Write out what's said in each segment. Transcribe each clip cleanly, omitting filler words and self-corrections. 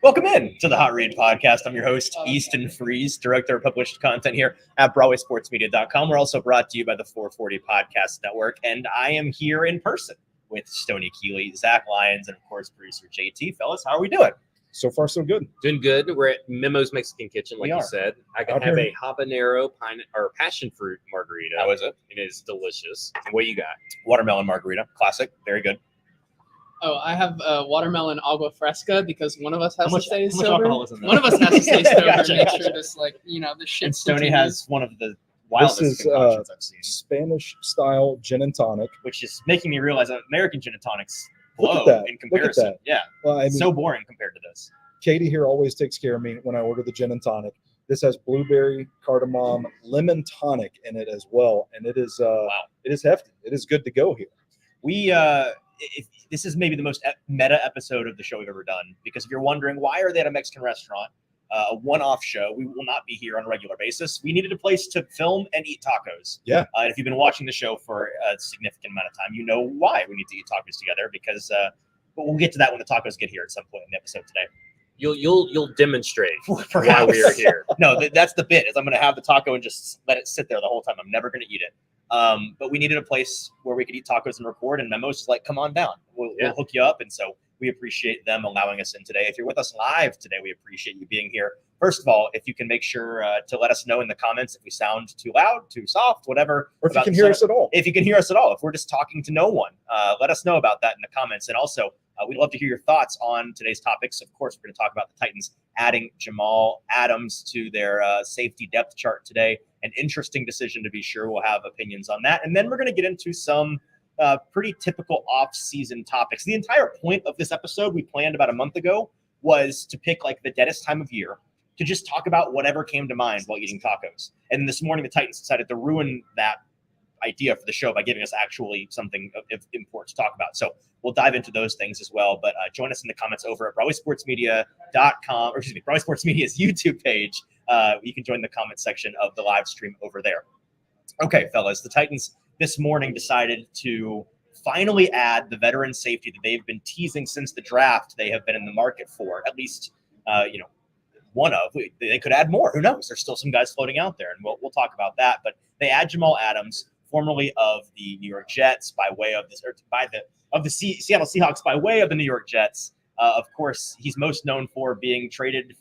Welcome in to the Hot Read Podcast. I'm your host, Easton Freeze, director of published content here at BroadwaySportsMedia.com. We're also brought to you by the 440 Podcast Network, and I am here in person with Stoney, Keeley, Zach Lyons, and of course, producer JT. Fellas, how are we doing? So far, so good. Doing good. We're at Memo's Mexican Kitchen, like you said. I can have a habanero passion fruit margarita. How is it? It is delicious. And what you got? Watermelon margarita, classic, very good. Oh, I have watermelon agua fresca because one of us has to stay how much sober. alcohol is in that? One of us has to stay sober Gotcha, to make gotcha. sure this, this shit. And Stoney has one of the wildest This is, concoctions I've seen, Spanish-style gin and tonic. which is making me realize that American gin and tonics Look blow at that. in Look at comparison. that. Yeah, Well, I mean, so boring compared to this. Katie here always takes care of me when I order the gin and tonic. This has blueberry, cardamom, lemon tonic in it as well, and it is it is hefty. It is good to go here. We this is maybe the most meta episode of the show we've ever done, because if you're wondering why are they at a Mexican restaurant, a one-off show, we will not be here on a regular basis. We needed a place to film and eat tacos. Yeah. And if you've been watching the show for a significant amount of time, you know why we need to eat tacos together, because but we'll get to that when the tacos get here at some point in the episode today. You'll demonstrate why Perhaps. we are here. No, that's the bit, is I'm going to have the taco and just let it sit there the whole time. I'm never going to eat it. But we needed a place where we could eat tacos and record, and Memo's just like, come on down. We'll hook you up. And so we appreciate them allowing us in today. If you're with us live today, we appreciate you being here. First of all, if you can make sure to let us know in the comments if we sound too loud, too soft, whatever. Or if you can hear us at all. If you can hear us at all. If we're just talking to no one, let us know about that in the comments. And also, we'd love to hear your thoughts on today's topics. Of course, we're going to talk about the Titans adding Jamal Adams to their safety depth chart today. An interesting decision, to be sure. We'll have opinions on that. And then we're going to get into some pretty typical off-season topics. The entire point of this episode we planned about a month ago was to pick like the deadest time of year to just talk about whatever came to mind while eating tacos. And this morning, the Titans decided to ruin that idea for the show by giving us actually something of import to talk about. So we'll dive into those things as well. But join us in the comments over at BroadwaySportsMedia.com, or excuse me, Broadway Sports Media's YouTube page. You can join the comment section of the live stream over there. Okay, fellas, the Titans this morning decided to finally add the veteran safety that they've been teasing since the draft. They have been in the market for at least, one of. They could add more. Who knows? There's still some guys floating out there, and we'll talk about that. But they add Jamal Adams, formerly of the New York Jets, by way of this, or by the Seattle Seahawks, by way of the New York Jets. Of course, he's most known for being traded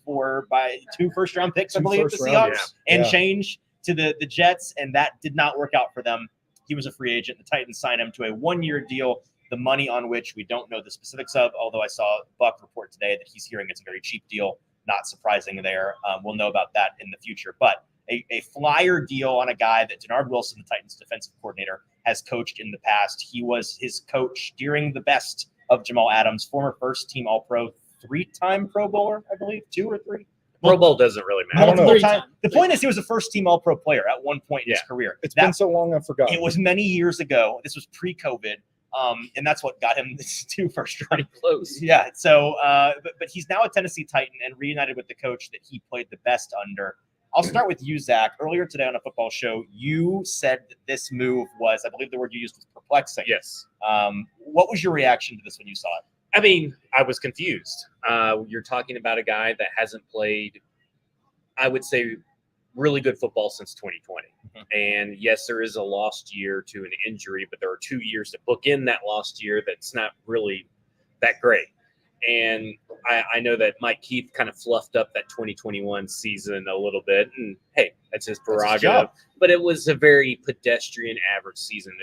by 2 first-round picks, I believe, the Seahawks, and change to the Jets, and that did not work out for them. He was a free agent. The Titans signed him to a 1-year deal, the money on which we don't know the specifics of, although I saw Buck report today that he's hearing it's a very cheap deal. Not surprising there. We'll know about that in the future. But a flyer deal on a guy that Denard Wilson, the Titans defensive coordinator, has coached in the past. He was his coach during the best of Jamal Adams, former first-team All-Pro, 3-time Pro Bowler, I believe, 2 or 3. Pro Bowl doesn't really matter. Multiple times. The point is, he was a first-team All-Pro player at one point in his career. It's been so long, I forgot. It was many years ago. This was pre-COVID, and that's what got him this 2 first-round. Close. Yeah. So, but he's now a Tennessee Titan and reunited with the coach that he played the best under. I'll start with you, Zach. Earlier today on a football show, you said that this move was, I believe the word you used was perplexing. Yes. What was your reaction to this when you saw it? I mean, I was confused. You're talking about a guy that hasn't played, I would say, really good football since 2020. Mm-hmm. And yes, there is a lost year to an injury, but there are 2 years to book in that lost year that's not really that great. And I know that Mike Keith kind of fluffed up that 2021 season a little bit. And, hey, that's his prerogative. But it was a very pedestrian average season.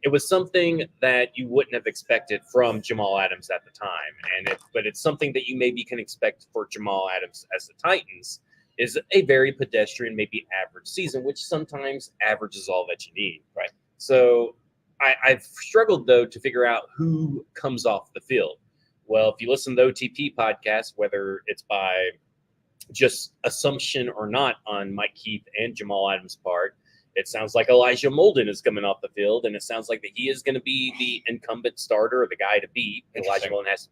It was something that you wouldn't have expected from Jamal Adams at the time. But it's something that you maybe can expect for Jamal Adams as the Titans, is a very pedestrian, maybe average season, which sometimes average is all that you need. Right. So I've struggled, though, to figure out who comes off the field. Well, if you listen to the OTP podcast, whether it's by just assumption or not on Mike Keith and Jamal Adams' part, it sounds like Elijah Molden is coming off the field, and it sounds like that he is going to be the incumbent starter, or the guy to beat. Elijah Molden has to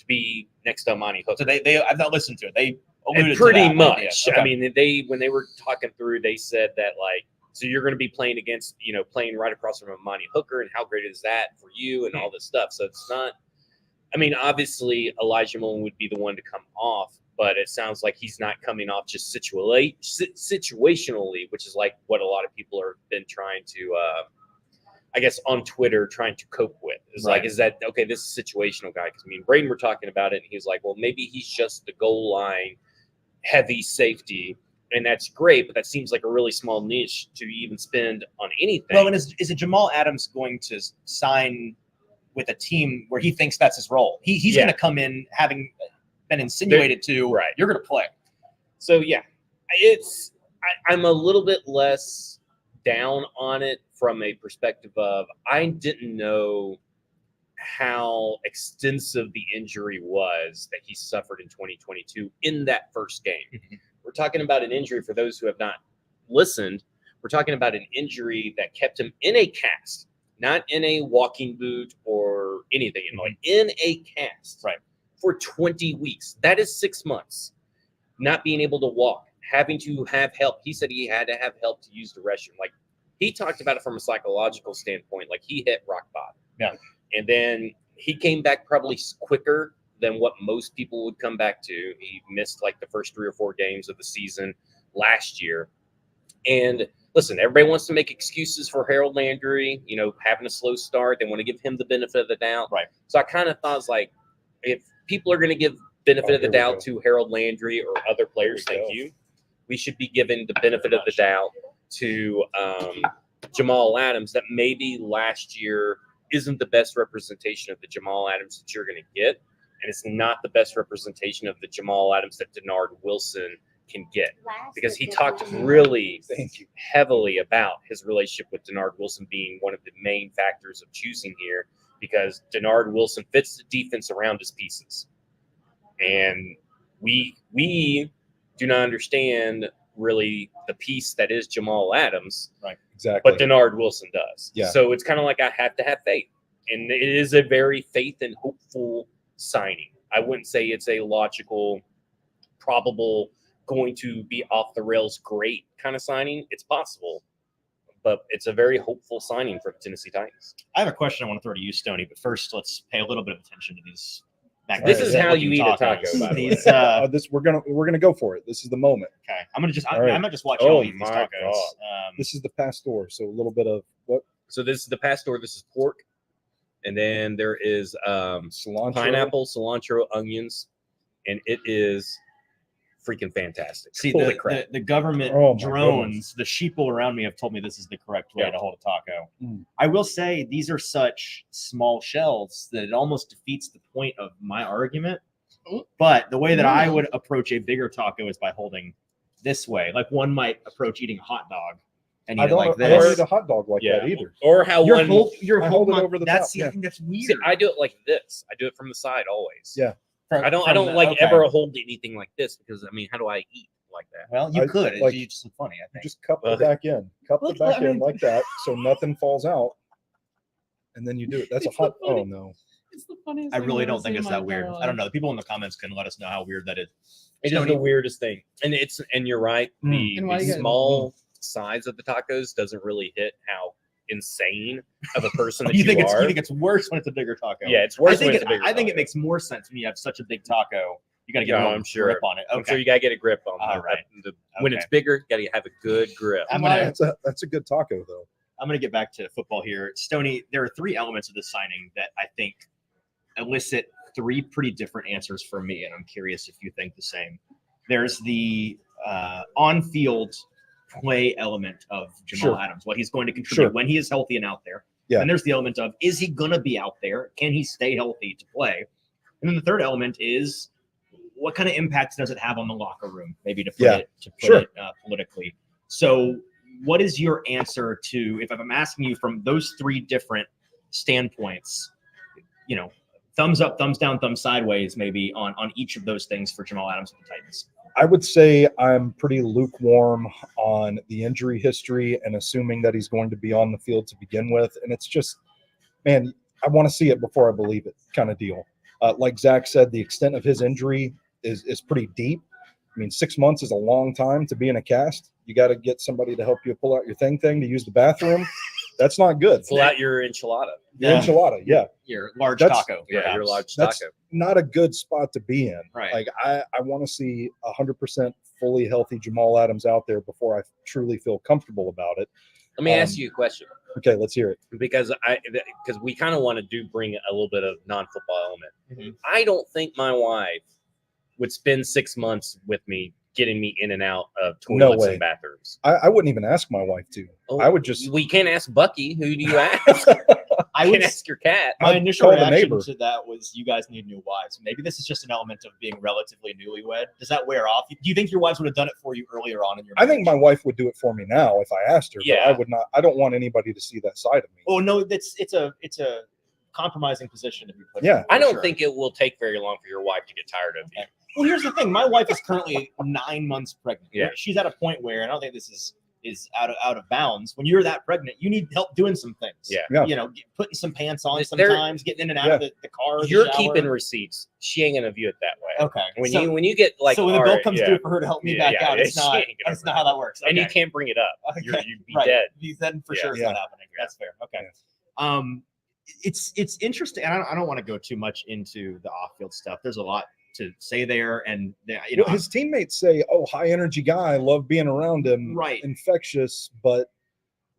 be next to Amani Hooker. So they I've not listened to it. They alluded pretty to that much. Okay. I mean, when they were talking through, they said that, like, so you're going to be playing against, playing right across from Amani Hooker, and how great is that for you, and all this stuff. So it's not. I mean, obviously Elijah Mullen would be the one to come off, but it sounds like he's not coming off just situationally, which is like what a lot of people have been trying to, I guess, on Twitter trying to cope with. Is Right. like, is that okay? This is situational guy. Because I mean, Braden, we're talking about it, and he's like, well, maybe he's just the goal line heavy safety. And that's great, but that seems like a really small niche to even spend on anything. Well, and is it Jamal Adams going to sign with a team where he thinks that's his role? He's going to come in having been insinuated to, right. You're going to play. So, yeah, I'm a little bit less down on it from a perspective of I didn't know how extensive the injury was that he suffered in 2022 in that first game. Mm-hmm. We're talking about an injury, for those who have not listened, we're talking about an injury that kept him in a cast, not in a walking boot or anything, like in a cast for 20 weeks. That is 6 months. Not being able to walk, having to have help. He said he had to have help to use the restroom. Like, he talked about it from a psychological standpoint, like he hit rock bottom. Yeah. And then he came back probably quicker than what most people would come back to. He missed like the first 3 or 4 games of the season last year. And listen, everybody wants to make excuses for Harold Landry, having a slow start. They want to give him the benefit of the doubt. Right. So I kind of thought, it's like, if people are going to give benefit of the doubt to Harold Landry or other players, we should be given the benefit of the doubt to Jamal Adams, that maybe last year isn't the best representation of the Jamal Adams that you're going to get. And it's not the best representation of the Jamal Adams that Denard Wilson can get, because he talked really heavily about his relationship with Denard Wilson being one of the main factors of choosing here, because Denard Wilson fits the defense around his pieces. And we do not understand really the piece that is Jamal Adams. Right. Exactly. But Denard Wilson does. Yeah. So it's kind of like I have to have faith. And it is a very faith and hopeful signing. I wouldn't say it's a logical, probable, going to be off the rails great kind of signing. It's possible, but it's a very hopeful signing for the Tennessee Titans. I have a question I want to throw to you, Stoney, but first let's pay a little bit of attention to these. This is how you eat a taco, by the way. We're gonna go for it. This is the moment. Okay, I'm gonna just watch Oh y'all eat these my tacos. God. This is the pastor, so a little bit of what? So this is the pastor. This is pork, and then there is Cilantro. pineapple, cilantro, onions, and it is freaking fantastic. See, Holy crap. the government Oh, my drones, goodness. the sheeple around me have told me this is the correct way Yeah. to hold a taco. Mm. I will say these are such small shells that it almost defeats the point of my argument. But the way that I would approach a bigger taco is by holding this way. Like one might approach eating a hot dog and eat I it like don't eat this. a hot dog like that either. Or how You're one. holding it over the top, I think that's weird. See, I do it like this. I do it from the side always. Yeah. I don't like ever hold anything like this, because I mean, how do I eat like that? Well, you I- could. like- You just look funny, I think. Just cup the back end. Cup the Look, back I mean- end like that, so nothing falls out. And then you do it. That's a It's hot. so funny. Oh no. It's the funniest I thing really I've don't ever think seen it's in my that weird. entire I don't know. life. The people in the comments can let us know how weird that is. It is the weirdest thing, and you're right. Mm. And why The you guys- small size of the tacos doesn't really hit how insane of a person that You think are. you think it's worse when it's a bigger taco? Yeah, it's worse I think when it's a bigger I think it taco. makes more sense when you have such a big taco. You got to get Yeah, a little I'm sure. grip on it. I'm Okay. sure you gotta get a grip on All that. right. When it's bigger, you gotta have a good grip. I'm Why- gonna That's a good taco though. I'm gonna get back to football here. Stoney, there are 3 elements of this signing that I think elicit 3 pretty different answers from me, and I'm curious if you think the same. There's the on-field play element of Jamal Sure. Adams, what he's going to contribute Sure. when he is healthy and out there. Yeah. And there's the element of, is he going to be out there? Can he stay healthy to play? And then the third element is, what kind of impact does it have on the locker room? Maybe to put Yeah. it Sure. politically. So, what is your answer to, if I'm asking you from those 3 different standpoints, thumbs up, thumbs down, thumbs sideways, maybe on each of those things for Jamal Adams and the Titans? I would say I'm pretty lukewarm on the injury history and assuming that he's going to be on the field to begin with. And it's just, man, I want to see it before I believe it kind of deal. Like Zach said, the extent of his injury is pretty deep. I mean, 6 months is a long time to be in a cast. You got to get somebody to help you pull out your thing to use the bathroom. That's not good. Pull out your enchilada. Your enchilada, yeah. Your large That's- taco. Yeah, perhaps. your large That's taco. not a good spot to be in. Right. Like I want to see 100% fully healthy Jamal Adams out there before I truly feel comfortable about it. Let me ask you a question, Okay, let's hear it. because we kind of want to bring a little bit of non-football element. Mhm. I don't think my wife would spend 6 months with me getting me in and out of No toilets way. and bathrooms. I wouldn't even ask my wife to. I would just We can't ask Bucky. Who do you ask? I You would can ask your cat. My I'd initial call the reaction neighbor. to that was, you guys need new wives. Maybe this is just an element of being relatively newlywed. Does that wear off? Do you think your wives would have done it for you earlier on in your I think my marriage? wife would do it for me now if I asked her. Yeah. But I would not. I don't want anybody to see that side of me. Oh no, it's a compromising position to be put Yeah. in. I for don't sure. think it will take very long for your wife to get tired of you. Well, here's the thing. My wife is currently 9 months pregnant. Yeah. She's at a point where, and I don't think this is out of bounds. When you're that pregnant, you need help doing some things. Yeah. Yeah. You know, putting some pants on There- sometimes, getting in and out of the car. the You're shower. keeping receipts. She ain't gonna view it that way. Okay. When you get like, so when the all bill right, comes yeah. due for her to help me Yeah, back yeah, out, yeah, it's she not. ain't gonna That's not how that works. and you Okay. can't bring it up. Okay. You'd be Right. dead. Then for Yeah. sure it's Yeah. not happening. That's fair. Okay. It's interesting. And I don't want to go too much into the off-field stuff. There's a lot to say there, and you know, Well, his teammates say, "Oh, high energy guy, love being around him, Right. infectious." But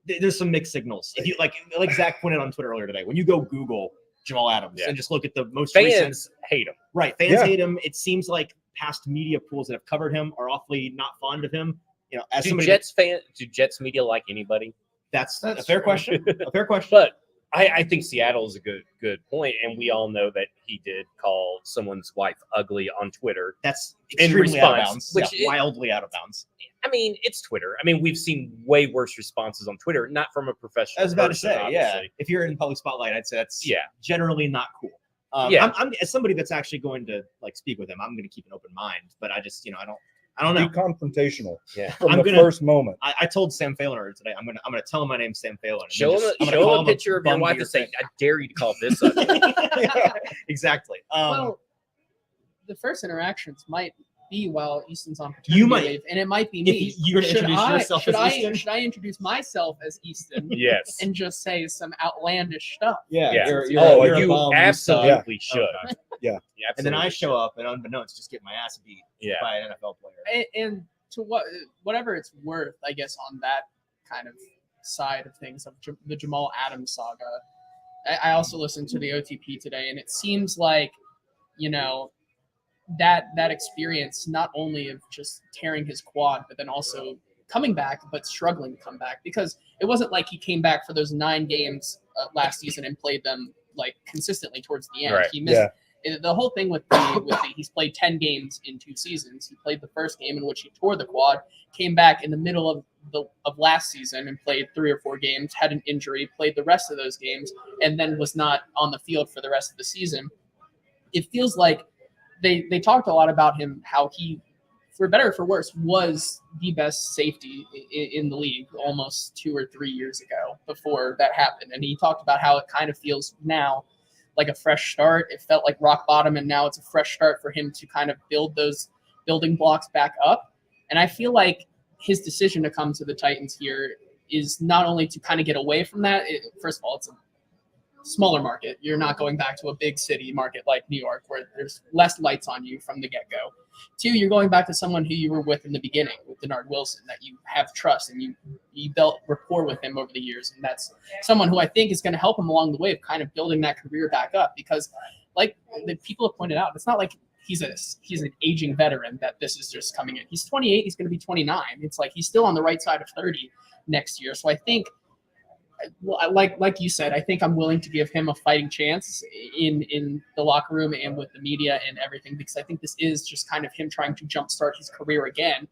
there's some mixed signals. If you like Zach pointed on Twitter earlier today, when you go Google Jamal Adams Yeah. and just look at the most recent, Fans hate him. right? Fans Yeah. hate him. It seems like past media pools that have covered him are awfully not fond of him. You know, as Do somebody Jets media like anybody? that's a That's fair true. question. A fair question. But I think Seattle is a good point, and we all know that he did call someone's wife ugly on Twitter. that's in extremely out of response, bounds. which Yeah, wildly out of bounds. I mean, it's Twitter. I mean, we've seen way worse responses on Twitter, not from a professional. I was about to person, say, yeah. obviously. If you're in public spotlight, I'd say that's Yeah. generally not cool. Yeah. I'm as somebody that's actually going to like speak with him, I'm going to keep an open mind. But I just, I don't know. be confrontational Yeah. from I'm the gonna- first moment. I told Sam Phelan today, I'm gonna tell him my name's Sam Phelan. and Show then him, just- I'm gonna show call him a picture of your bum to wife and say, face. "I dare you to call this ugly." Yeah, exactly. Well, the first interactions might be while Easton's on paternity You might. leave, and it might be If me. you're gonna Should introduce I- yourself should as I, Easton? Should I introduce myself as Easton Yes. and just say some outlandish stuff? yeah, Yeah. you're Oh, a you bum, absolutely suck. should. Okay. Yeah. You And then I absolutely show up and unbeknownst just get my ass beat Yeah. by an NFL player. And to whatever it's worth, I guess, on that kind of side of things of the Jamal Adams saga. I also listened to the OTP today, and it seems like, that experience not only of just tearing his quad, but then also coming back, but struggling to come back, because it wasn't like he came back for those 9 games last season and played them like consistently towards the end. Right. He missed Yeah. the whole thing with he's played 10 games in 2 seasons. He played the first game in which he tore the quad, came back in the middle of last season and played 3 or 4 games, had an injury, played the rest of those games, and then was not on the field for the rest of the season. It feels like they talked a lot about him, how he, for better or for worse, was the best safety in the league almost 2 or 3 years ago before that happened. And he talked about how it kind of feels now like a fresh start. It felt like rock bottom, and now it's a fresh start for him to kind of build those building blocks back up. And I feel like his decision to come to the Titans here is not only to kind of get away from that. First of all, it's a smaller market. You're not going back to a big city market like New York where there's less lights on you from the get-go. 2, you're going back to someone who you were with in the beginning, with Denard Wilson, that you have trust and you built rapport with him over the years. And that's someone who I think is going to help him along the way of kind of building that career back up, because like the people have pointed out, it's not like he's an aging veteran that this is just coming in. He's 28. He's going to be 29. It's like he's still on the right side of 30 next year. So I think, like you said, I think I'm willing to give him a fighting chance in the locker room and with the media and everything, because I think this is just kind of him trying to jumpstart his career again.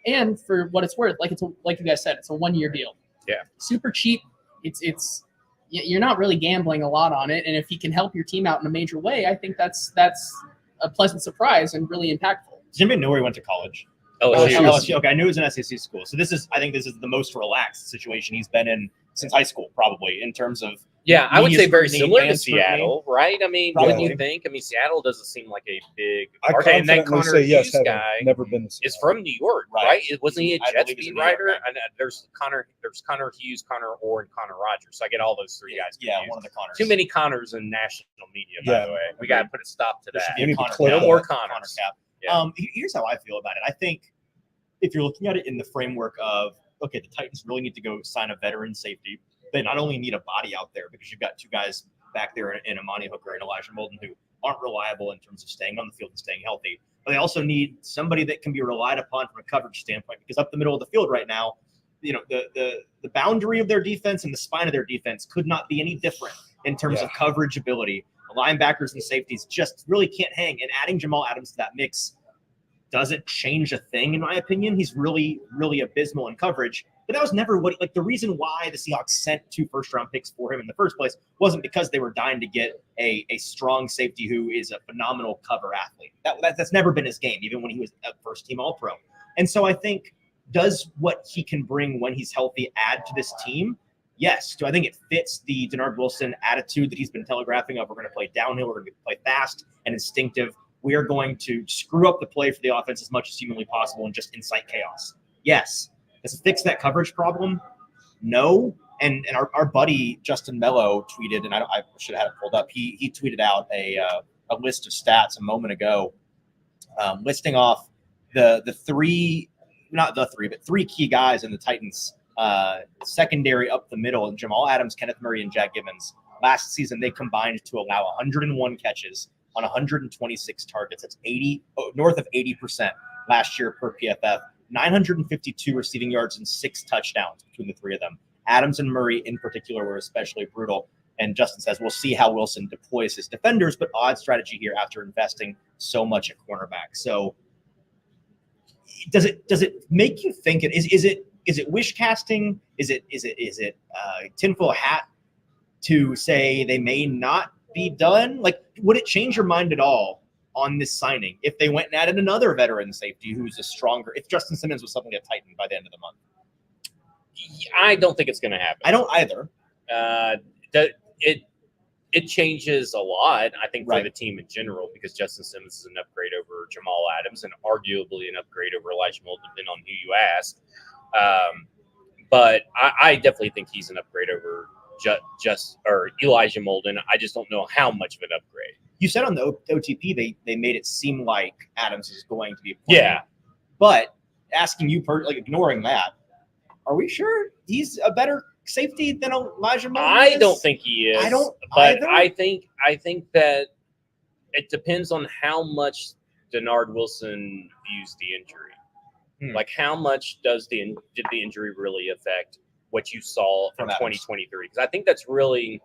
And for what it's worth, like you guys said, it's a 1-year deal. Yeah. Super cheap. It's you're not really gambling a lot on it, and if he can help your team out in a major way, I think that's a pleasant surprise and really impactful. Does anybody know where he went to college? LSU. LSU. Okay, I knew it was an SEC school. So I think this is the most relaxed situation he's been in since high school, probably, in terms of Yeah, I would media say very scrutiny, similar to fan scrutiny. Seattle, right? I mean, wouldn't Probably. you think? I mean, Seattle doesn't seem like a big I market. And that confidently Connor say yes, Hughes having guy never been to is Seattle. from New York, Right. right? Wasn't he a I Jets believe he's a beat New York writer? guy. And there's Connor Hughes, Connor Orr, and Connor Rogers. So I get all those three guys Yeah, confused. one of the Connors. Too many Connors in national media, by Yeah, the way. We got to put a stop to There should that. be a We need to Connor clear cap. No more Connor Connors. cap. Yeah. Here's how I feel about it. I think if you're looking at it in the framework of, okay, the Titans really need to go sign a veteran safety. They not only need a body out there because you've got two guys back there in Amani Hooker and Elijah Molden who aren't reliable in terms of staying on the field and staying healthy. But they also need somebody that can be relied upon from a coverage standpoint, because up the middle of the field right now, you know, the boundary of their defense and the spine of their defense could not be any different in terms of coverage ability. The linebackers and safeties just really can't hang. And adding Jamal Adams to that mix doesn't change a thing, in my opinion. He's really, really abysmal in coverage. But that was never what, like, the reason why the Seahawks sent 2 first-round picks for him in the first place wasn't because they were dying to get a strong safety who is a phenomenal cover athlete. That's never been his game, even when he was a first-team All-Pro. And so I think, does what he can bring when he's healthy add to this team? Yes. Do I think it fits the Denard Wilson attitude that he's been telegraphing of, we're going to play downhill, we're going to play fast and instinctive, we are going to screw up the play for the offense as much as humanly possible and just incite chaos? Yes. Does it fix that coverage problem? No. And our buddy Justin Mello tweeted, and I should have had it pulled up. He tweeted out a list of stats a moment ago, listing off the three, not the three, but 3 key guys in the Titans secondary up the middle, and Jamal Adams, Kenneth Murray, and Jack Gibbons. Last season, they combined to allow 101 catches on 126 targets. That's north of 80% last year per PFF. 952 receiving yards and 6 touchdowns between the 3 of them. Adams and Murray in particular were especially brutal. And Justin says, we'll see how Wilson deploys his defenders, but odd strategy here after investing so much at cornerback. So does it make you think is it wish casting? Is it tinfoil hat to say they may not be done? Like, would it change your mind at all on this signing if they went and added another veteran safety who's a stronger, if Justin Simmons was suddenly a Titan by the end of the month? I don't think it's going to happen. I don't either. It changes a lot, I think, for Right. the team in general, because Justin Simmons is an upgrade over Jamal Adams and arguably an upgrade over Elijah Molden, depending on who you ask. But I definitely think he's an upgrade over Elijah Molden. I just don't know how much of an upgrade. You said on the OTP they made it seem like Adams is going to be playing. Yeah. But asking you, ignoring that, are we sure he's a better safety than Elijah Molden I is? don't think he is. I don't But either. I think that it depends on how much Denard Wilson views the injury. Like, how much did the injury really affect what you saw from From Adams. 2023? Because I think that's really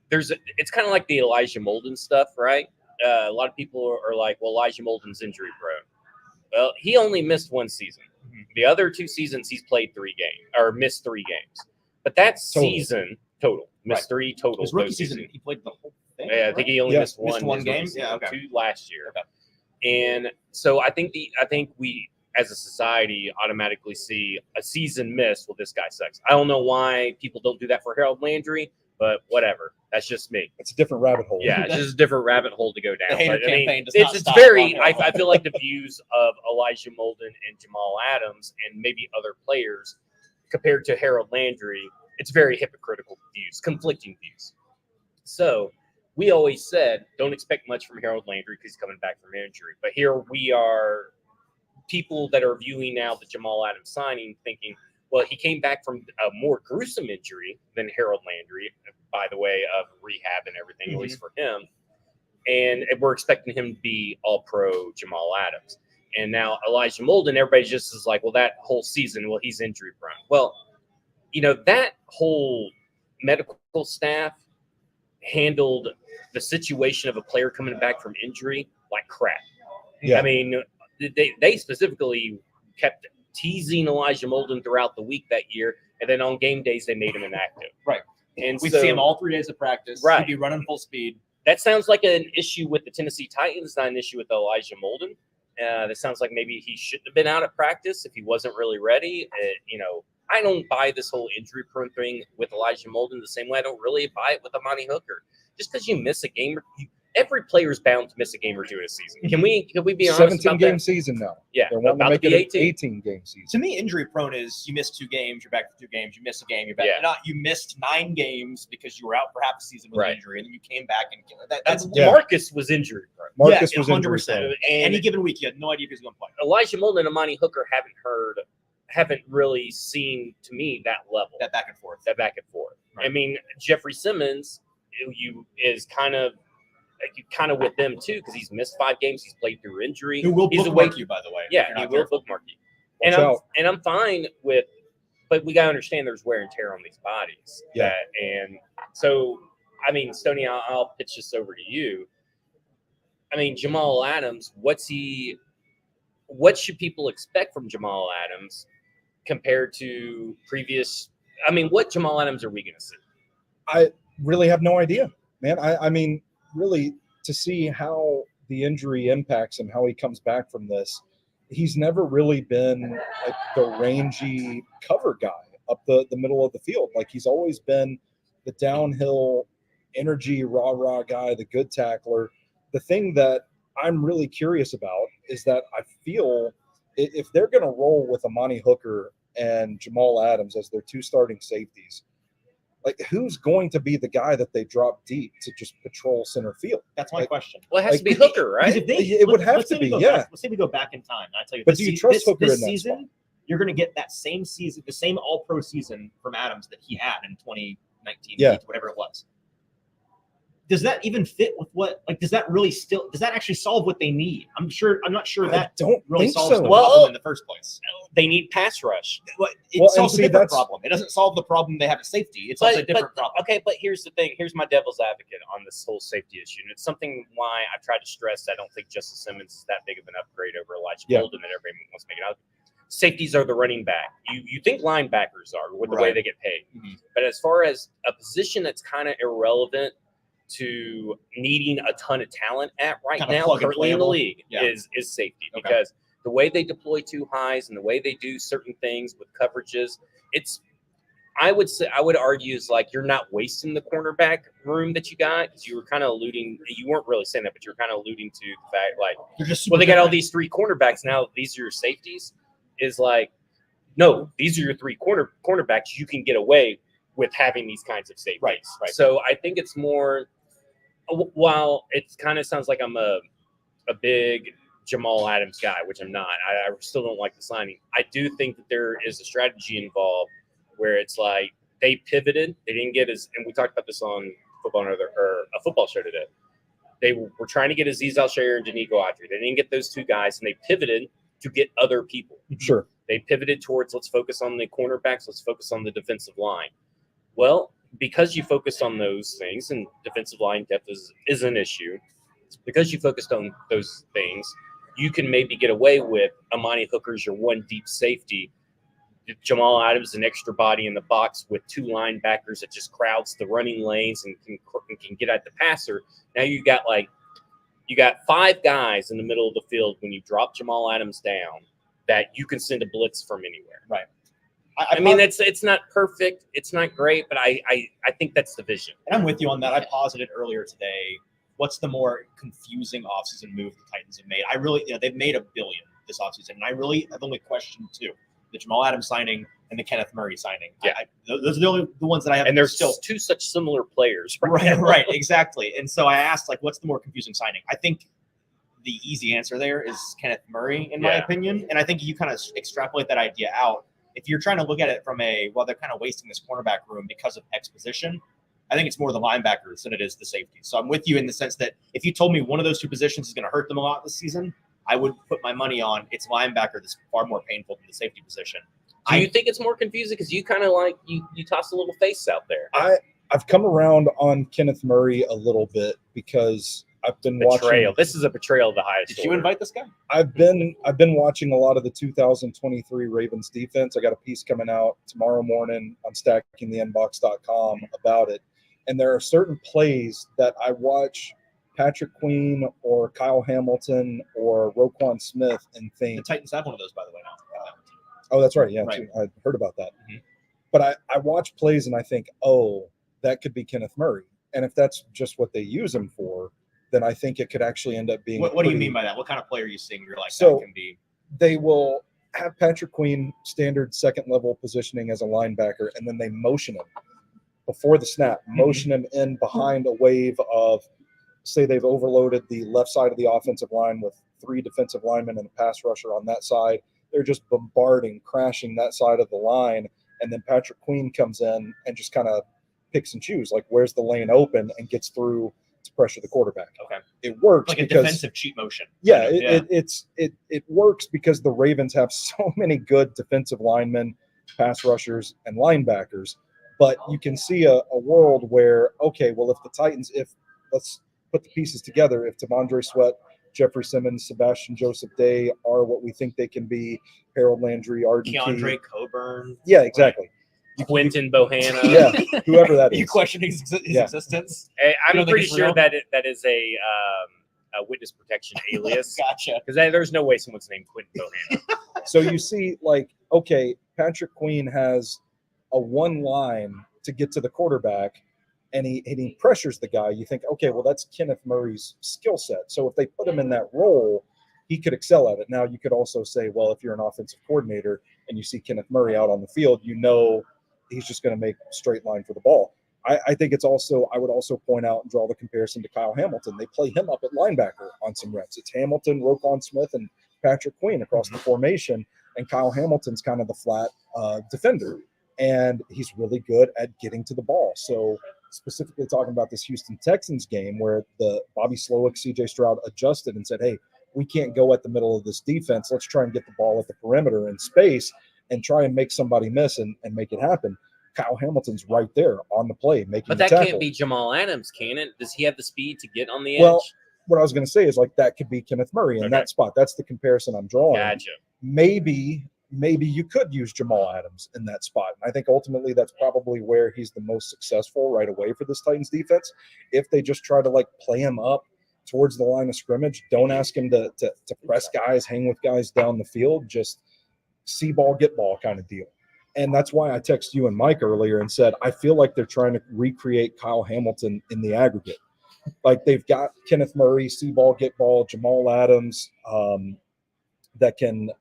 it's kind of like the Elijah Molden stuff, right? A lot of people are like, well, Elijah Molden's injury prone. Well, he only missed 1 season. The other 2 seasons he's played 3 games or missed 3 games. But that's season total. Missed 3 total. His rookie those season, seasons. he played the whole thing. Yeah, I think he only missed Missed one his game? rookie season, Yeah, okay. 2 last year. Okay. And so I think we as a society automatically see a season missed. Well, this guy sucks. I don't know why people don't do that for Harold Landry, but whatever. That's just me. It's a different rabbit hole. Yeah, it's just a different rabbit hole to go down. The hater But, I mean, campaign does not it's stop very. on I Harold. feel like the views of Elijah Molden and Jamal Adams and maybe other players compared to Harold Landry, it's very hypocritical views, conflicting views. So we always said, don't expect much from Harold Landry because he's coming back from injury. But here we are, people that are viewing now the Jamal Adams signing, thinking, well, he came back from a more gruesome injury than Harold Landry, by the way, of rehab and everything, at least for him. And we're expecting him to be all-pro Jamal Adams. And now Elijah Molden, everybody just is like, well, that whole season, well, he's injury prone. Well, that whole medical staff handled the situation of a player coming back from injury like crap. Yeah. I mean, they specifically kept teasing Elijah Molden throughout the week that year, and then on game days they made him inactive. Right. And We so, see him all 3 days of practice. Right. He'd be running full speed. that sounds like an issue with the Tennessee Titans, not an issue with Elijah Molden. That sounds like maybe he shouldn't have been out at practice if he wasn't really ready. I don't buy this whole injury prone thing with Elijah Molden the same way I don't really buy it with Amani Hooker. Just because you miss a game, every player is bound to miss a game or two a season. Can we be honest 17 about game that? season now. Yeah, They're wanting to about make to it be an 18. 18 game season. To me, injury prone is you miss 2 games, you're back for 2 games. You miss a game, you're back. Yeah. Not you missed 9 games because you were out for half a season with an Right. injury, and then you came back and that's Yeah. Marcus was injured, prone. Marcus yeah, was injury 100%. prone. And Any given week, you had no idea if he was going to play. Elijah Molden and Amani Hooker haven't really seen, to me, that level. That back and forth. That back and forth. Right. I mean, Jeffrey Simmons, is kind of with them too because he's missed 5 games. He's played through injury. Who will He's bookmark you, by the way? if Yeah, you're he not will careful. bookmark you. Watch And out. I'm fine with, but we gotta understand there's wear and tear on these bodies. Yeah. And so, I mean, Stoney, I'll pitch this over to you. I mean, Jamal Adams, what should people expect from Jamal Adams compared to previous? I mean, what Jamal Adams are we going to see? I really have no idea, man. I mean, really, to see how the injury impacts him, how he comes back from this, he's never really been like the rangy cover guy up the middle of the field. Like he's always been the downhill energy, rah guy, the good tackler. The thing that I'm really curious about is that I feel if they're going to roll with Amani Hooker and Jamal Adams as their 2 starting safeties, like who's going to be the guy that they drop deep to just patrol center field? That's my question. Well, it has Like, to be Hooker, Because right? if they, It would have let's to say we be, go yeah. back- let's say we go back in time. And I tell you, But this do you se- trust this, Hooker this in that season, spot? you're going to get that same season, the same All-Pro season from Adams that he had in 2019, Yeah. whatever it was. Does that even fit with what? Like, does that actually solve what they need? I'm not sure I that don't really think solves so. the Well, problem in the first place. They need pass rush. But it Well, and solves see, a different that's- problem. It doesn't solve the problem they have at safety. It solves a different problem. Okay, but here's the thing. Here's my devil's advocate on this whole safety issue. And it's something why I've tried to stress I don't think Justice Simmons is that big of an upgrade over Elijah Yeah. Molden that everybody wants to make it out. Safeties are the running back. You think linebackers are with the way Right. they get paid. Mhm. But as far as a position that's kind of irrelevant to needing a ton of talent at right Kinda now, plug and currently in the playable. league, Yeah. is safety. Okay. Because the way they deploy 2 highs and the way they do certain things with coverages, I would argue is like you're not wasting the cornerback room that you got because you were kind of alluding. You weren't really saying that, but you're kind of alluding to the fact like, They're just well, they got all different. these 3 cornerbacks now. These are your safeties. Is like, no, these are your 3 cornerbacks. You can get away with having these kinds of safeties. Right. So I think it's more. While it kind of sounds like I'm a big Jamal Adams guy, which I'm not. I still don't like the signing. I do think that there is a strategy involved where it's like they pivoted. They didn't get and we talked about this on a football show today. They were trying to get Azeez Al-Shaair and Danico Autry. They didn't get those 2 guys, and they pivoted to get other people. Sure. They pivoted towards let's focus on the cornerbacks, let's focus on the defensive line. Well, because you focused on those things, and defensive line depth is an issue, because you focused on those things, you can maybe get away with Amani Hooker's your 1 deep safety, Jamal Adams an extra body in the box with 2 linebackers that just crowds the running lanes and can get at the passer. Now you got 5 guys in the middle of the field when you drop Jamal Adams down that you can send a blitz from anywhere. Right. I mean, it's not perfect. It's not great, but I think that's the vision. And I'm with you on that. I posited earlier today, what's the more confusing offseason move the Titans have made? I really, they've made $1 billion this offseason, and I've only questioned 2, the Jamal Adams signing and the Kenneth Murray signing. Yeah. Those are the only the ones that I have. And there's still 2 such similar players. right, exactly. And so I asked, what's the more confusing signing? I think the easy answer there is Kenneth Murray, in my Yeah. opinion. And I think you kind of extrapolate that idea out. If you're trying to look at it from they're kind of wasting this cornerback room because of exposition, I think it's more the linebackers than it is the safety. So I'm with you in the sense that if you told me one of those 2 positions is going to hurt them a lot this season, I would put my money on it's linebacker that's far more painful than the safety position. Do you think it's more confusing because you kind of you toss a little face out there? I've come around on Kenneth Murray a little bit because I've been Betrayal. watching. This is a betrayal of the highest. Did you order. invite this guy? I've been watching a lot of the 2023 Ravens defense. I got a piece coming out tomorrow morning on stackingtheinbox.com about it. And there are certain plays that I watch Patrick Queen or Kyle Hamilton or Roquan Smith and The think, Titans have one of those, by the way, now. Oh, that's right. Yeah, Right. I heard about that. Mhm. But I watch plays and I think, oh, that could be Kenneth Murray. And if that's just what they use him for, then I think it could actually end up being. What do you mean by that? What kind of player are you seeing? You're like, So- that can be. They will have Patrick Queen standard second level positioning as a linebacker, and then they motion him before the snap, motion him in behind a wave of, say they've overloaded the left side of the offensive line with 3 defensive linemen and a pass rusher on that side. They're just bombarding, crashing that side of the line. And then Patrick Queen comes in and just kind of picks and chooses, like where's the lane open, and gets through to pressure the quarterback. Okay. It works Like because a defensive cheat motion. yeah, kind of, it works because the Ravens have so many good defensive linemen, pass rushers, and linebackers. But you can see a world where, okay, well, if the Titans, let's put the pieces together, if T'Vondre Sweat, Jeffrey Simmons, Sebastian Joseph Day are what we think they can be, Harold Landry, Arden Keandre Key. Coburn. Yeah, exactly. Quentin Bohanna. Yeah, whoever that You is. question his existence? I'm don't think pretty it's sure real? that that is a witness protection alias. Gotcha. Because there's no way someone's named Quentin Bohanna. So you see, like, okay, Patrick Queen has a one line to get to the quarterback, and he pressures the guy. You think, okay, well, that's Kenneth Murray's skill set. So if they put him in that role, he could excel at it. Now, you could also say, well, if you're an offensive coordinator and you see Kenneth Murray out on the field, you know he's just going to make a straight line for the ball. I think it's also, I would also point out and draw the comparison to Kyle Hamilton. They play him up at linebacker on some reps. It's Hamilton, Roquan Smith, and Patrick Queen across the formation, and Kyle Hamilton's kind of the flat defender, and he's really good at getting to the ball. So specifically talking about this Houston Texans game where the Bobby Slowick, CJ Stroud adjusted and said, hey, we can't go at the middle of this defense. Let's try and get the ball at the perimeter in space and try and make somebody miss and make it happen. Kyle Hamilton's right there on the play, making But the that tackle. can't be Jamal Adams, can it? Does he have the speed to get on the edge? Well, what I was going to say is, like, that could be Kenneth Murray in Okay. that spot. That's the comparison I'm drawing. Gotcha. Maybe you could use Jamal Adams in that spot. And I think ultimately that's probably where he's the most successful right away for this Titans defense. If they just try to, like, play him up towards the line of scrimmage, don't ask him to press guys, hang with guys down the field, just see ball, get ball kind of deal. And that's why I texted you and Mike earlier and said, I feel like they're trying to recreate Kyle Hamilton in the aggregate. Like, they've got Kenneth Murray, see ball, get ball, Jamal Adams, that can,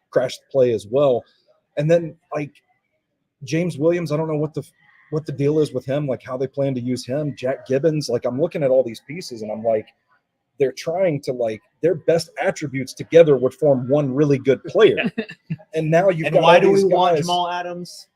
crash the play as well. And then, like, James Williams, I don't know what the deal is with him, like how they plan to use him. Jack Gibbons, like, I'm looking at all these pieces and I'm like, they're trying to, like, their best attributes together would form one really good player. And now you've And got why all do we these want guys- Jamal Adams?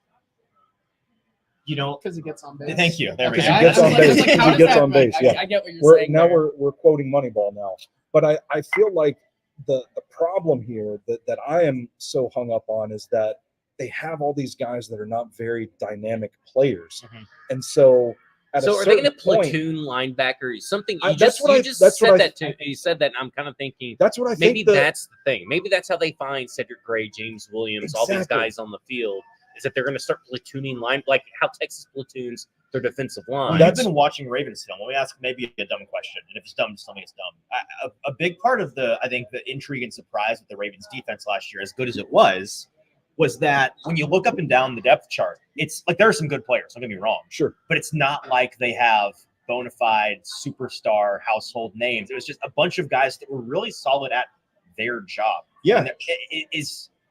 Because he gets on base. Thank you. There we Because go. he gets on base. Because he gets on base, yeah. I get what you're saying. We're quoting Moneyball now. But I feel like the problem here that I am so hung up on is that they have all these guys that are not very dynamic players. Mhm. And so at So a are they going to certain point, platoon linebacker? Something I- you that's just what I- you just that's what said I- that to you said that, and I'm kind of thinking that's what I maybe think. that's the thing. Maybe that's how they find Cedric Gray, James Williams, all these Exactly. guys on the field. Is that they're going to start platooning line like how Texas platoons their defensive line. Well, you've been watching Ravens film. Let me ask maybe a dumb question, and if it's dumb, just tell me it's dumb. A big part of the intrigue and surprise with the Ravens defense last year, as good as it was that when you look up and down the depth chart, it's like there are some good players. Don't get me wrong, Sure. but it's not like they have bona fide superstar household names. It was just a bunch of guys that were really solid at their job. Yeah. And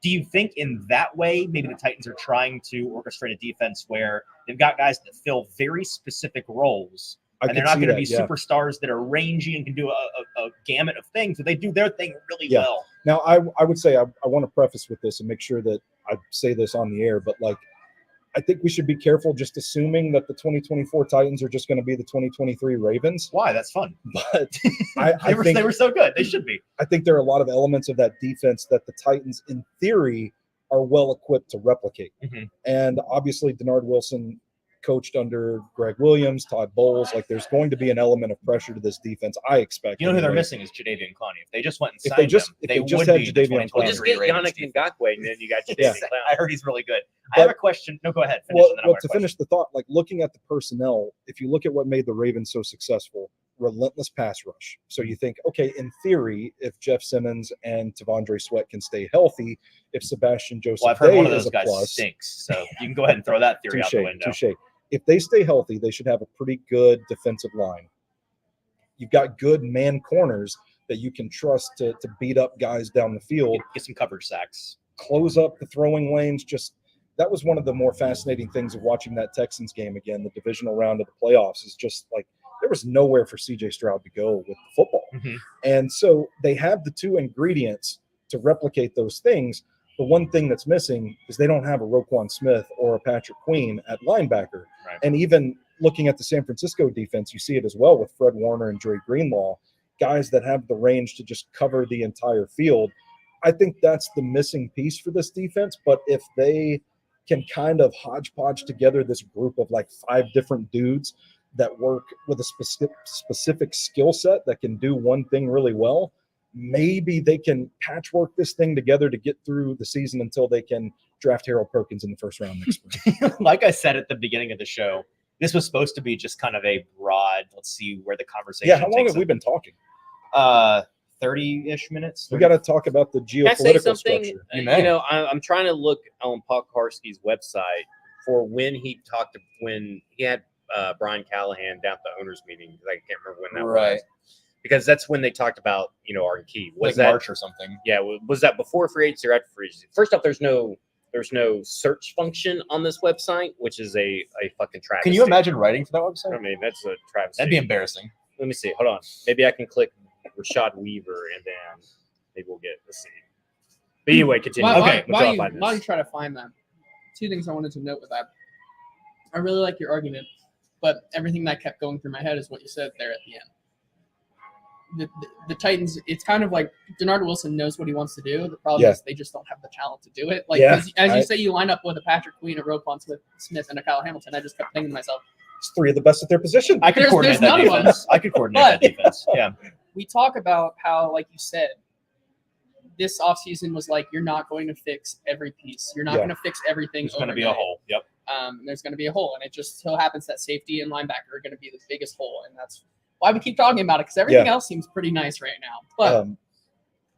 do you think in that way, maybe the Titans are trying to orchestrate a defense where they've got guys that fill very specific roles, I and they're could not see going to that, be yeah. superstars that are rangy and can do a gamut of things, but they do their thing really Yeah. well. Now, I would say I want to preface with this and make sure that I say this on the air, but, like, I think we should be careful just assuming that the 2024 Titans are just going to be the 2023 Ravens. Why? That's fun. But I think they were so good. They should be. I think there are a lot of elements of that defense that the Titans, in theory, are well equipped to replicate. Mhm. And obviously, Denard Wilson coached under Greg Williams, Todd Bowles. Like, there's going to be an element of pressure to this defense, I expect. You know who they're anyway. missing is Jadeveon Clowney. If they just went and If signed they just- him, if they they just would had be the Jadeveon Clowney. Well, just 2023 get Ravens Yannick defense. Ngakwe, and then you got Yeah. Jadeveon Clowney. I heard he's really good. I But- have a question. No, go ahead. Finish, Well, and then I'll have a to question. finish the thought, like, looking at the personnel, if you look at what made the Ravens so successful, relentless pass rush. So you think, okay, in theory, if Jeff Simmons and Tavondre Sweat can stay healthy, if Sebastian Joseph Well, I've heard Day one of is those a guys plus, stinks, so you can go ahead and throw that theory out the window. touche. If they stay healthy, they should have a pretty good defensive line. You've got good man corners that you can trust to beat up guys down the field. Get some coverage sacks. Close up the throwing lanes. That was one of the more fascinating things of watching that Texans game again, the divisional round of the playoffs, is just like there was nowhere for CJ Stroud to go with the football. Mm-hmm. And so they have the two ingredients to replicate those things. The one thing that's missing is they don't have a Roquan Smith or a Patrick Queen at linebacker. Right. And even looking at the San Francisco defense, you see it as well with Fred Warner and Dre Greenlaw, guys that have the range to just cover the entire field. I think that's the missing piece for this defense. But if they can kind of hodgepodge together this group of like 5 different dudes that work with a specific skill set that can do one thing really well, maybe they can patchwork this thing together to get through the season until they can draft Harold Perkins in the first round next spring. Like I said at the beginning of the show, this was supposed to be just kind of a broad, let's see where the conversation Yeah, how long takes have we been talking? 30-ish minutes. We got to talk about the Can I say geopolitical something? structure. You may. You know, I'm trying to look on Paul Karski's website for when he had Brian Callahan down at the owners meeting. I can't remember when that was. Because that's when they talked about, Arnke. Was like that March or something? Yeah, was that before free agency or after free agency? First off, there's no search function on this website, which is a fucking travesty. Can you imagine writing for that website? I mean, that's a travesty. That'd be embarrassing. Let me see. Hold on. Maybe I can click Rashad Weaver and then maybe we'll get. Let's see. But anyway, continue. While you try to find them, 2 things I wanted to note with that. I really like your argument, but everything that kept going through my head is what you said there at the end. The Titans, it's kind of like Denard Wilson knows what he wants to do. The problem is they just don't have the talent to do it. Like as you say, you line up with a Patrick Queen, a Roquan Smith, and a Kyle Hamilton. I just kept thinking to myself, It's 3 of the best at their position. I could coordinate that defense. I could coordinate that defense. Yeah. We talk about how, like you said, this offseason was like, you're not going to fix every piece. You're not going to fix everything. There's going to be a hole. Yep. There's going to be a hole. And it just so happens that safety and linebacker are going to be the biggest hole. And that's why we keep talking about it, because everything else seems pretty nice right now. But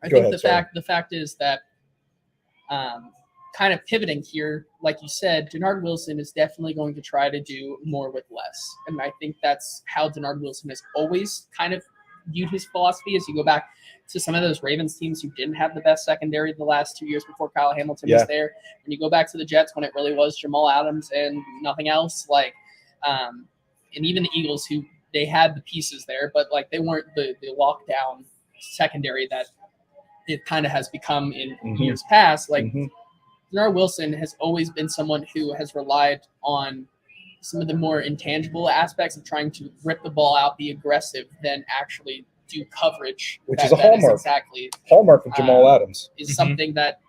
I think the fact is that kind of pivoting here, like you said, Denard Wilson is definitely going to try to do more with less. And I think that's how Denard Wilson has always kind of viewed his philosophy. As you go back to some of those Ravens teams who didn't have the best secondary the last 2 years before Kyle Hamilton was there. When you go back to the Jets when it really was Jamal Adams and nothing else, and even the Eagles, who they had the pieces there, but like they weren't the lockdown secondary that it kind of has become in years past. Denard Wilson has always been someone who has relied on some of the more intangible aspects of trying to rip the ball out, be aggressive, than actually do coverage. Which is a hallmark. Hallmark of Jamal Adams. Is something that,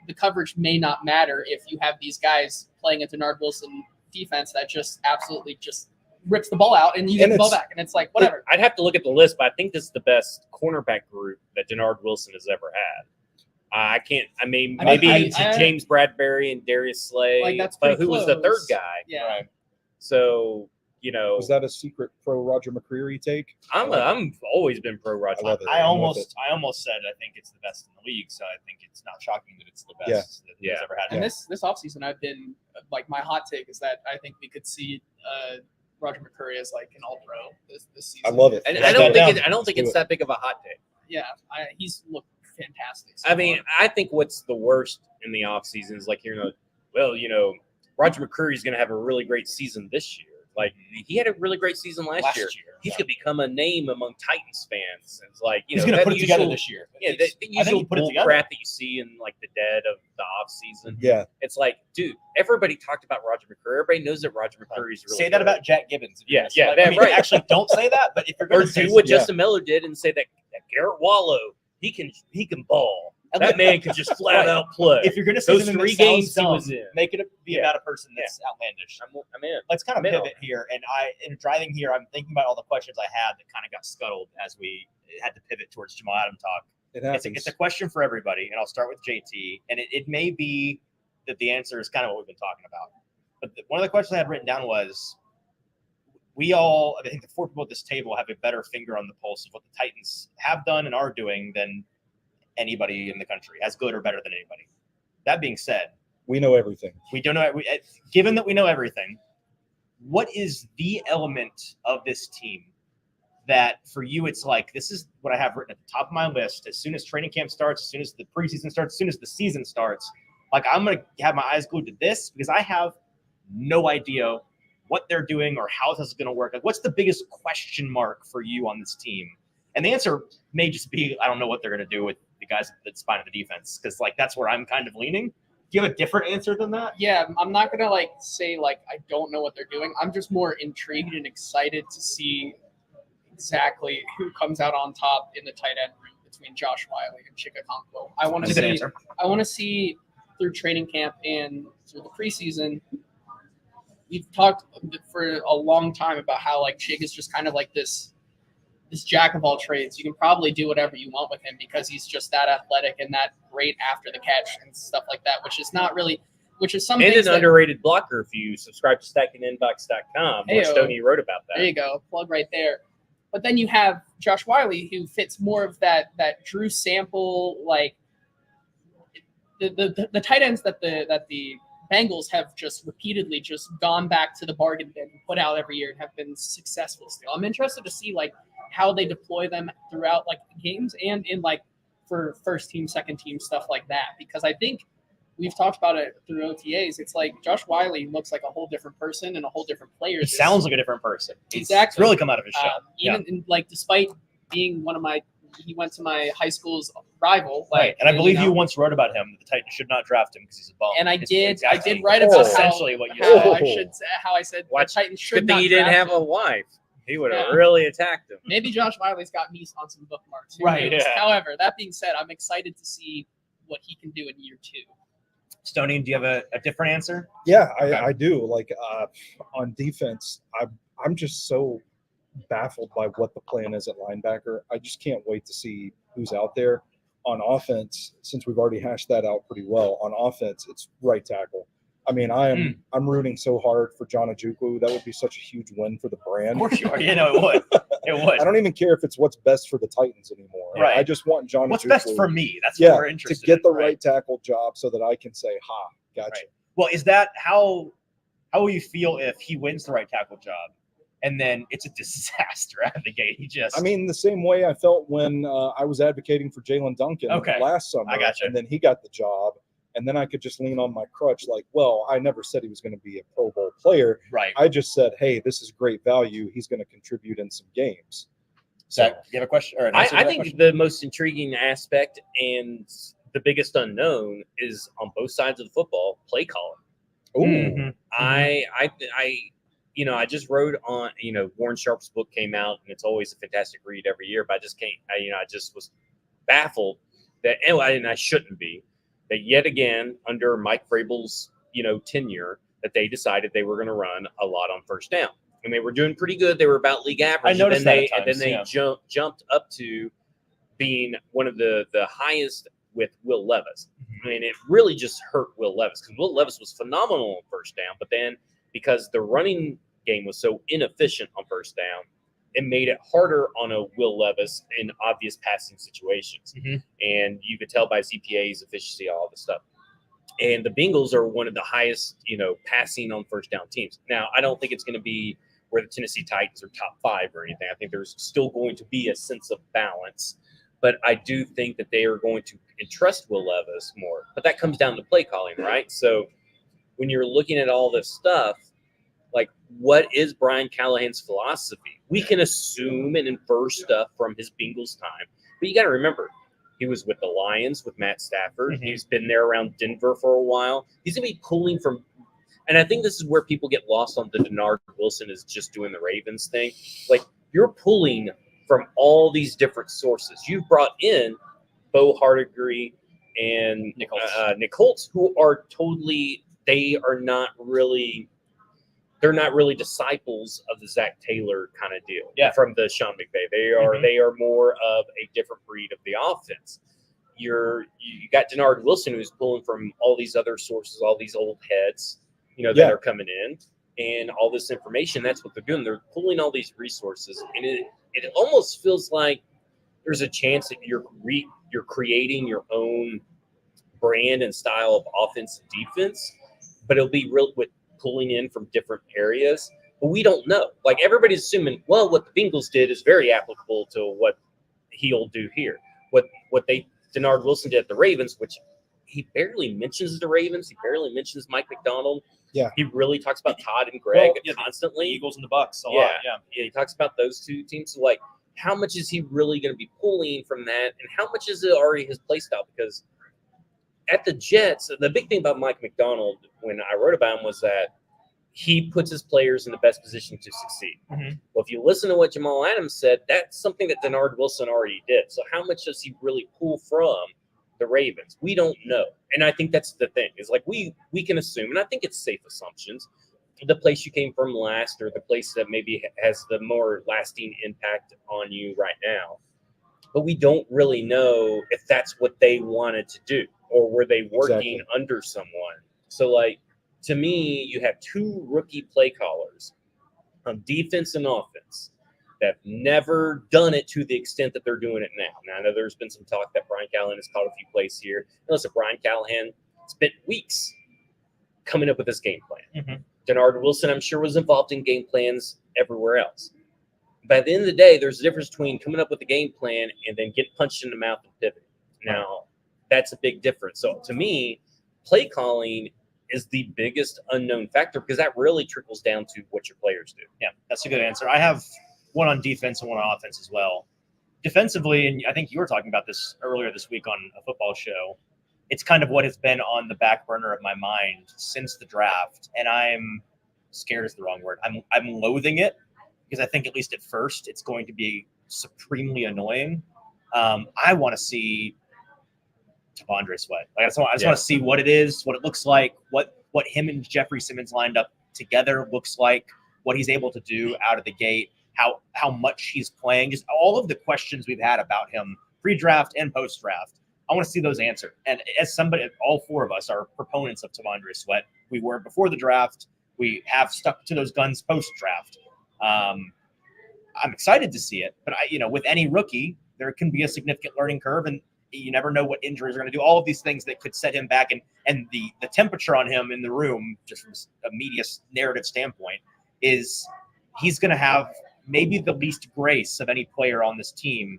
the coverage may not matter if you have these guys playing a Denard Wilson defense that just absolutely just rips the ball out and you get the ball back. And it's like, whatever. I'd have to look at the list, but I think this is the best cornerback group that Denard Wilson has ever had. Maybe James Bradbury and Darius Slay, but who was the third guy? Yeah. Right. So, was that a secret pro Roger McCreary take? I'm always been pro Roger. I almost said I think it's the best in the league, so I think it's not shocking that it's the best that he's ever had. And this offseason, I've been my hot take is that I think we could see Roger McCreary as like an all-pro this season. I love it. And I don't think it's that big of a hot take. Yeah, he's looked fantastic. So I think what's the worst in the offseason is Roger McCreary is going to have a really great season this year. Like, he had a really great season last year. He's going to become a name among Titans fans. It's like, he's going to put it together this year. Yeah, the usual bull crap that you see in like the dead of the offseason. Yeah. It's like, dude, everybody talked about Roger McCreary. Everybody knows that Roger McCreary is really Say that good. about Jack Gibbons. Right. Actually, don't say that, but if you're going to say do what Justin Miller did and say that Garrett Wallow, he can ball. That man can just flat out play. If you're going to say those 3 games he was in, make it be about a person that's outlandish. I'm in. Let's kind of pivot here. And in driving here, I'm thinking about all the questions I had that kind of got scuttled as we had to pivot towards Jamal Adams talk. It's a question for everybody, and I'll start with JT. And it may be that the answer is kind of what we've been talking about. But one of the questions I had written down was, I think the four people at this table have a better finger on the pulse of what the Titans have done and are doing than anybody in the country, as good or better than anybody. That being said, We know everything. we don't know. Given that we know everything, what is the element of this team that for you it's like, this is what I have written at the top of my list? As soon as training camp starts, as soon as the preseason starts, as soon as the season starts, like I'm going to have my eyes glued to this because I have no idea what they're doing or how this is going to work. Like, what's the biggest question mark for you on this team? And the answer may just be, I don't know what they're going to do with the guys at the spine of the defense, because like that's where I'm kind of leaning. Do you have a different answer than that? Yeah, I'm not gonna like say like I don't know what they're doing. I'm just more intrigued and excited to see exactly who comes out on top in the tight end room between Josh Wiley and Chika Okonkwo. I want to That's a good see. answer. I want to see through training camp and through the preseason. We've talked for a long time about how like Chig is just kind of like this jack of all trades. You can probably do whatever you want with him because he's just that athletic and that great after the catch and stuff like that, which is something. And an underrated blocker if you subscribe to stackinginbox.com, where Heyo. Stoney wrote about that. There you go, plug right there. But then you have Josh Wiley, who fits more of that Drew Sample, like the tight ends that the Bengals have just repeatedly just gone back to the bargain bin and put out every year and have been successful still. I'm interested to see like how they deploy them throughout like games and in like for first team, second team, stuff like that. Because I think we've talked about it through OTAs. It's like Josh Wiley looks like a whole different person and a whole different player. He sounds like a different person. Exactly. It's really come out of his shell. Even in, like despite being he went to my high school's rival. Like, Right, and I believe you know, once wrote about him that the Titans should not draft him because he's a bum. And I It's did exactly write about essentially what you how said. I said the Titans should Good thing not he didn't draft have him. a wife. He would have Yeah. really attacked him. Maybe Josh Wiley's got me on some bookmarks. Who Right, knows? yeah. However, that being said, I'm excited to see what he can do in year 2. Stoney, do you have a different answer? Yeah, Okay. I do. Like on defense, I'm just so baffled by what the plan is at linebacker. I just can't wait to see who's out there. On offense, since we've already hashed that out pretty well, on offense, it's right tackle. I mean, I'm rooting so hard for John Ojukwu. That would be such a huge win for the brand. Of course you are. You know, it would. It would. I don't even care if it's what's best for the Titans anymore. Right. I just want John What's Ojukwu, best for me? That's what we're to interested get in. the right tackle job so that I can say, ha, gotcha. Right. Well, is that how will you feel if he wins the right tackle job and then it's a disaster out of the gate? I mean, the same way I felt when I was advocating for Jalen Duncan last summer. I gotcha. And then he got the job. And then I could just lean on my crutch like, well, I never said he was going to be a Pro Bowl player. Right. I just said, hey, this is great value. He's going to contribute in some games. So, Do you have a question? Or an answer to I that think question? the most intriguing aspect and the biggest unknown is on both sides of the football, play calling. Mhm. I just wrote on, Warren Sharp's book came out, and it's always a fantastic read every year, but I just can't, I just was baffled that, and I shouldn't be, that yet again, under Mike Vrabel's, tenure, that they decided they were going to run a lot on first down. And they were doing pretty good. They were about league average. I noticed that at and then times, they jumped up to being one of the highest with Will Levis. I mean, it really just hurt Will Levis because Will Levis was phenomenal on first down. But then because the running game was so inefficient on first down, it made it harder on a Will Levis in obvious passing situations. Mhm. And you could tell by ZPA's efficiency, all this stuff. And the Bengals are one of the highest, passing on first down teams. Now, I don't think it's going to be where the Tennessee Titans are top 5 or anything. I think there's still going to be a sense of balance. But I do think that they are going to entrust Will Levis more. But that comes down to play calling, right? So when you're looking at all this stuff, like, what is Brian Callahan's philosophy? We can assume and infer stuff from his Bengals time. But you got to remember, he was with the Lyons with Matt Stafford. Mhm. He's been there around Denver for a while. He's going to be pulling from – and I think this is where people get lost on the Denard Wilson is just doing the Ravens thing. Like, you're pulling from all these different sources. You've brought in Bo Hardigree and Nick Holtz, who are totally – they are not really – they're not really disciples of the Zach Taylor kind of deal from the Sean McVay. They are more of a different breed of the offense. You got Denard Wilson, who's pulling from all these other sources, all these old heads, that are coming in. and all this information. That's what they're doing. They're pulling all these resources, and it almost feels like there's a chance that you're creating your own brand and style of offense and defense, but it'll be real with pulling in from different areas. But we don't know. Like, everybody's assuming, well, what the Bengals did is very applicable to what he'll do here. What Denard Wilson did at the Ravens, which he barely mentions the Ravens. He barely mentions Mike McDonald. Yeah. He really talks about Todd and Greg constantly. The Eagles and the Bucks a yeah. lot. Yeah, he talks about those two teams. So, like, how much is he really going to be pulling from that, and how much is it already his play style? Because at the Jets, the big thing about Mike McDonald when I wrote about him was that he puts his players in the best position to succeed. Mhm. Well, if you listen to what Jamal Adams said, that's something that Denard Wilson already did. So how much does he really pull from the Ravens? We don't know. And I think that's the thing, is like we can assume, and I think it's safe assumptions, the place you came from last, or the place that maybe has the more lasting impact on you right now. But we don't really know if that's what they wanted to do, or were they working under someone. So, like, to me, you have two rookie play callers on defense and offense that have never done it to the extent that they're doing it now. Now, I know there's been some talk that Brian Callahan has called a few plays here. And listen, Brian Callahan spent weeks coming up with this game plan. Mhm. Denard Wilson, I'm sure, was involved in game plans everywhere else. By the end of the day, there's a difference between coming up with a game plan and then getting punched in the mouth and pivoting. Now, that's a big difference. So, to me, play calling is the biggest unknown factor, because that really trickles down to what your players do. Yeah, that's a good answer. I have one on defense and one on offense as well. Defensively, and I think you were talking about this earlier this week on a football show, it's kind of what has been on the back burner of my mind since the draft, and I'm scared is the wrong word. I'm loathing it, because I think, at least at first, it's going to be supremely annoying. I want to see T'Vondre Sweat. Like, I just want to see what it is, what it looks like, what him and Jeffrey Simmons lined up together looks like, what he's able to do out of the gate, how much he's playing, just all of the questions we've had about him pre-draft and post-draft. I want to see those answered. And as somebody, all four of us are proponents of T'Vondre Sweat. We were before the draft. We have stuck to those guns post-draft. I'm excited to see it, but with any rookie, there can be a significant learning curve, and you never know what injuries are going to do. All of these things that could set him back, and the temperature on him in the room, just from a media narrative standpoint, is he's going to have maybe the least grace of any player on this team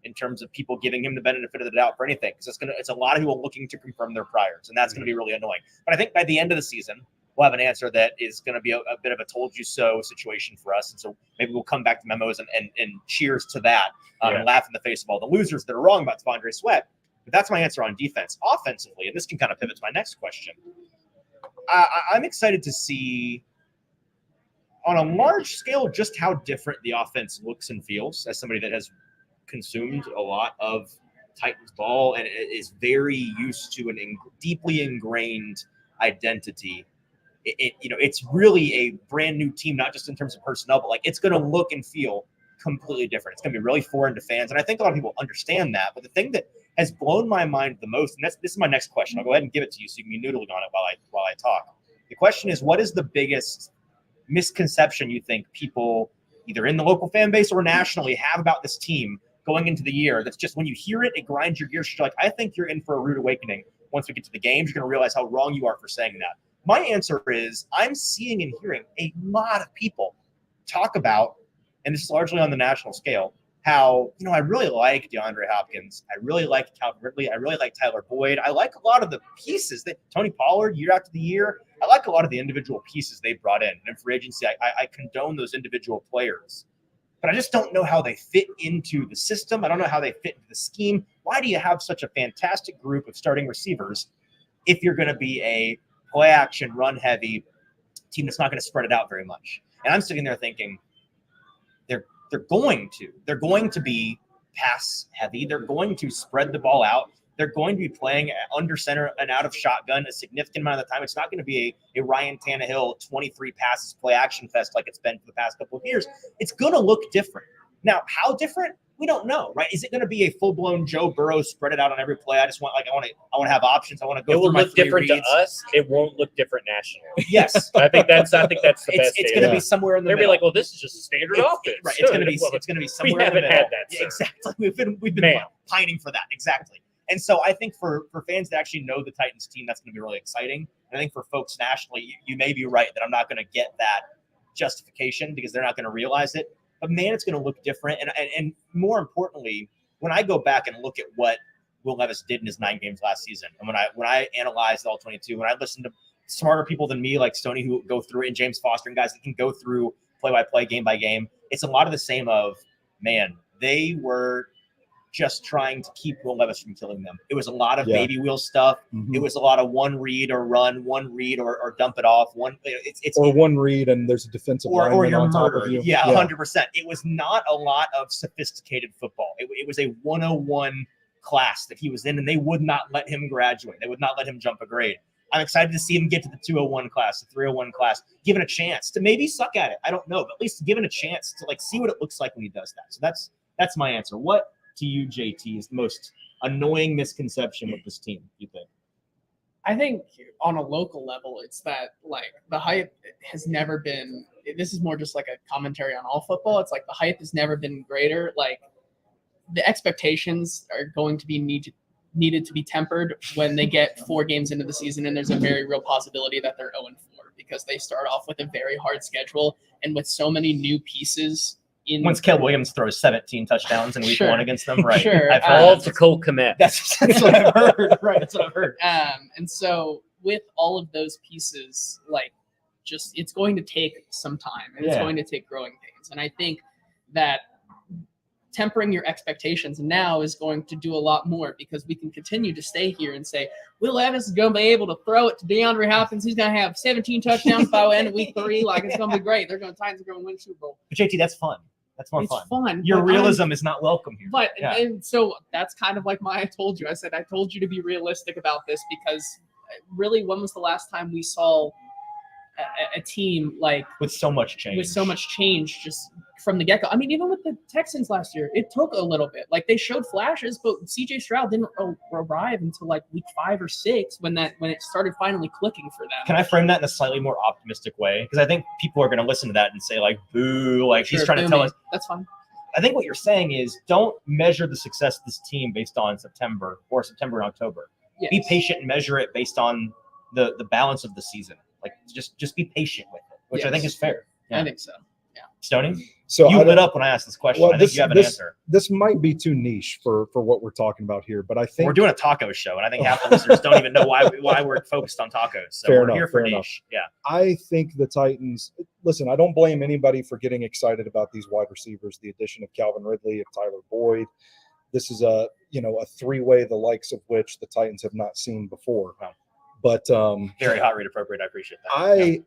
in terms of people giving him the benefit of the doubt for anything, because it's a lot of people looking to confirm their priors, and that's going to be really annoying. But I think by the end of the season, we'll have an answer that is going to be a bit of a told you so situation for us. And so maybe we'll come back to memos and cheers to that and laugh in the face of all the losers that are wrong about T'Vondre Sweat. But that's my answer on defense. Offensively, and this can kind of pivot to my next question, I'm excited to see on a large scale just how different the offense looks and feels, as somebody that has consumed a lot of Titans ball and is very used to an deeply ingrained identity. It's really a brand new team, not just in terms of personnel, but like it's going to look and feel completely different. It's going to be really foreign to fans, and I think a lot of people understand that. But the thing that has blown my mind the most, and this is my next question. I'll go ahead and give it to you so you can be noodling on it while I talk. The question is, what is the biggest misconception you think people, either in the local fan base or nationally, have about this team going into the year? That's just when you hear it, it grinds your gears. You're like, I think you're in for a rude awakening. Once we get to the games, you're going to realize how wrong you are for saying that. My answer is I'm seeing and hearing a lot of people talk about, and this is largely on the national scale, how, I really like DeAndre Hopkins. I really like Calvin Ridley. I really like Tyler Boyd. I like a lot of the pieces that Tony Pollard, year after the year. I like a lot of the individual pieces they brought in. And in free agency, I condone those individual players. But I just don't know how they fit into the system. I don't know how they fit into the scheme. Why do you have such a fantastic group of starting receivers if you're going to be a play action, run heavy team that's not going to spread it out very much? And I'm sitting there thinking, they're going to be pass heavy. They're going to spread the ball out. They're going to be playing under center and out of shotgun a significant amount of the time. It's not going to be a Ryan Tannehill 23 passes play action fest like it's been for the past couple of years. It's going to look different. Now, how different? we don't know, right? Is it going to be a full blown Joe Burrow spread it out on every play? I want to have options. I want to go. It will through my look 3 different reads. to us. It won't look different nationally. Yes, I think that's the best. it's going to be somewhere in the They'll be middle. like, well, this is just a standard offense. Right. It's going to be somewhere we in the haven't middle. had that, Yeah, sir. exactly. We've been Man. pining for that. Exactly. And so I think for fans to actually know the Titans team, that's going to be really exciting. And I think for folks nationally, you may be right that I'm not going to get that justification because they're not going to realize it. But man, it's going to look different. And more importantly, when I go back and look at what Will Levis did in his 9 games last season, and when I analyzed all 22, when I listened to smarter people than me like Stoney who go through it, and James Foster and guys that can go through play-by-play, game-by-game, it's a lot of the same of, man, they were just trying to keep Will Levis from killing them. It was a lot of baby wheel stuff. Mhm. It was a lot of one read or run, one read or dump it off. One read and there's a defensive or lineman you're on top murdered. of you. Yeah, 100%. It was not a lot of sophisticated football. It was a 101 class that he was in, and they would not let him graduate. They would not let him jump a grade. I'm excited to see him get to the 201 class, the 301 class, given a chance to maybe suck at it. I don't know, but at least given a chance to see what it looks like when he does that. So that's my answer. What to you, JT, is the most annoying misconception with this team, you think? I think on a local level, it's that the hype has never been. This is more just like a commentary on all football. It's like the hype has never been greater. Like the expectations are going to be needed to be tempered when they get 4 games into the season, and there's a very real possibility that they're 0-4 because they start off with a very hard schedule and with so many new pieces. Once Caleb Williams throws 17 touchdowns in week 1 against them, right? Sure. I've All to Cole Kmet. That's what I've heard. Right. That's what I've heard. And so with all of those pieces, it's going to take some time and it's going to take growing pains. And I think that tempering your expectations now is going to do a lot more because we can continue to stay here and say, Will Levis is going to be able to throw it to DeAndre Hopkins. He's going to have 17 touchdowns by the end of week 3. It's going to be great. Titans are going to win Super Bowl. But JT, that's fun. That's more It's fun. fun. Your realism is not welcome here. But and so that's kind of like I told you. I said I told you to be realistic about this because really, when was the last time we saw a team with so much change? Just from the get-go? I mean, even with the Texans last year, it took a little bit. They showed flashes, but C.J. Stroud didn't arrive until week 5 or 6 when it started finally clicking for them. Can I frame that in a slightly more optimistic way? Because I think people are going to listen to that and say boo, he's trying to tell us. That's fine. I think what you're saying is don't measure the success of this team based on September and October. Yes. Be patient and measure it based on the balance of the season. Just be patient with it, which I think is fair. Yeah. I think so. Yeah. Stoney? So you lit up when I asked this question. I think you have an answer. This might be too niche for what we're talking about here, but I think we're doing a taco show, and I think half the listeners don't even know why we're focused on tacos. So we're here for niche. Yeah. I think the Titans. Listen, I don't blame anybody for getting excited about these wide receivers. The addition of Calvin Ridley, of Tyler Boyd. This is a 3-way the likes of which the Titans have not seen before. Wow. But very hot rate appropriate. I appreciate that.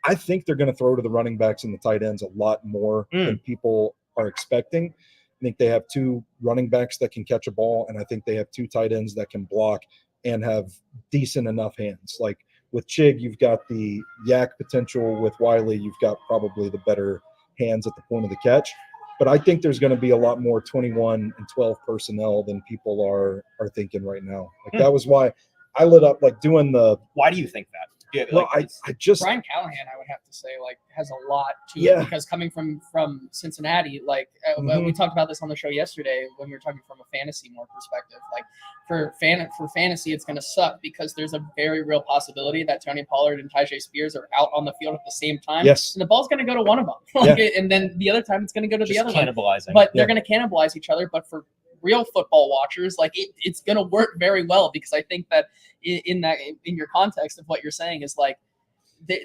I think they're going to throw to the running backs and the tight ends a lot more than people are expecting. I think they have 2 running backs that can catch a ball, and I think they have 2 tight ends that can block and have decent enough hands. With Chig, you've got the yak potential. With Wiley, you've got probably the better hands at the point of the catch. But I think there's going to be a lot more 21 and 12 personnel than people are thinking right now. That was why I lit up doing the. Why do you think that? Yeah, well, I just Brian Callahan, I would have to say, has a lot to it because coming from Cincinnati, we talked about this on the show yesterday when we were talking from a fantasy more perspective. For fantasy, it's going to suck because there's a very real possibility that Tony Pollard and Tyjae Spears are out on the field at the same time. Yes, and the ball's going to go to one of them, and then the other time it's going to go to the other cannibalizing. one. But they're going to cannibalize each other. But for real football watchers, it's going to work very well because I think that in your context of what you're saying is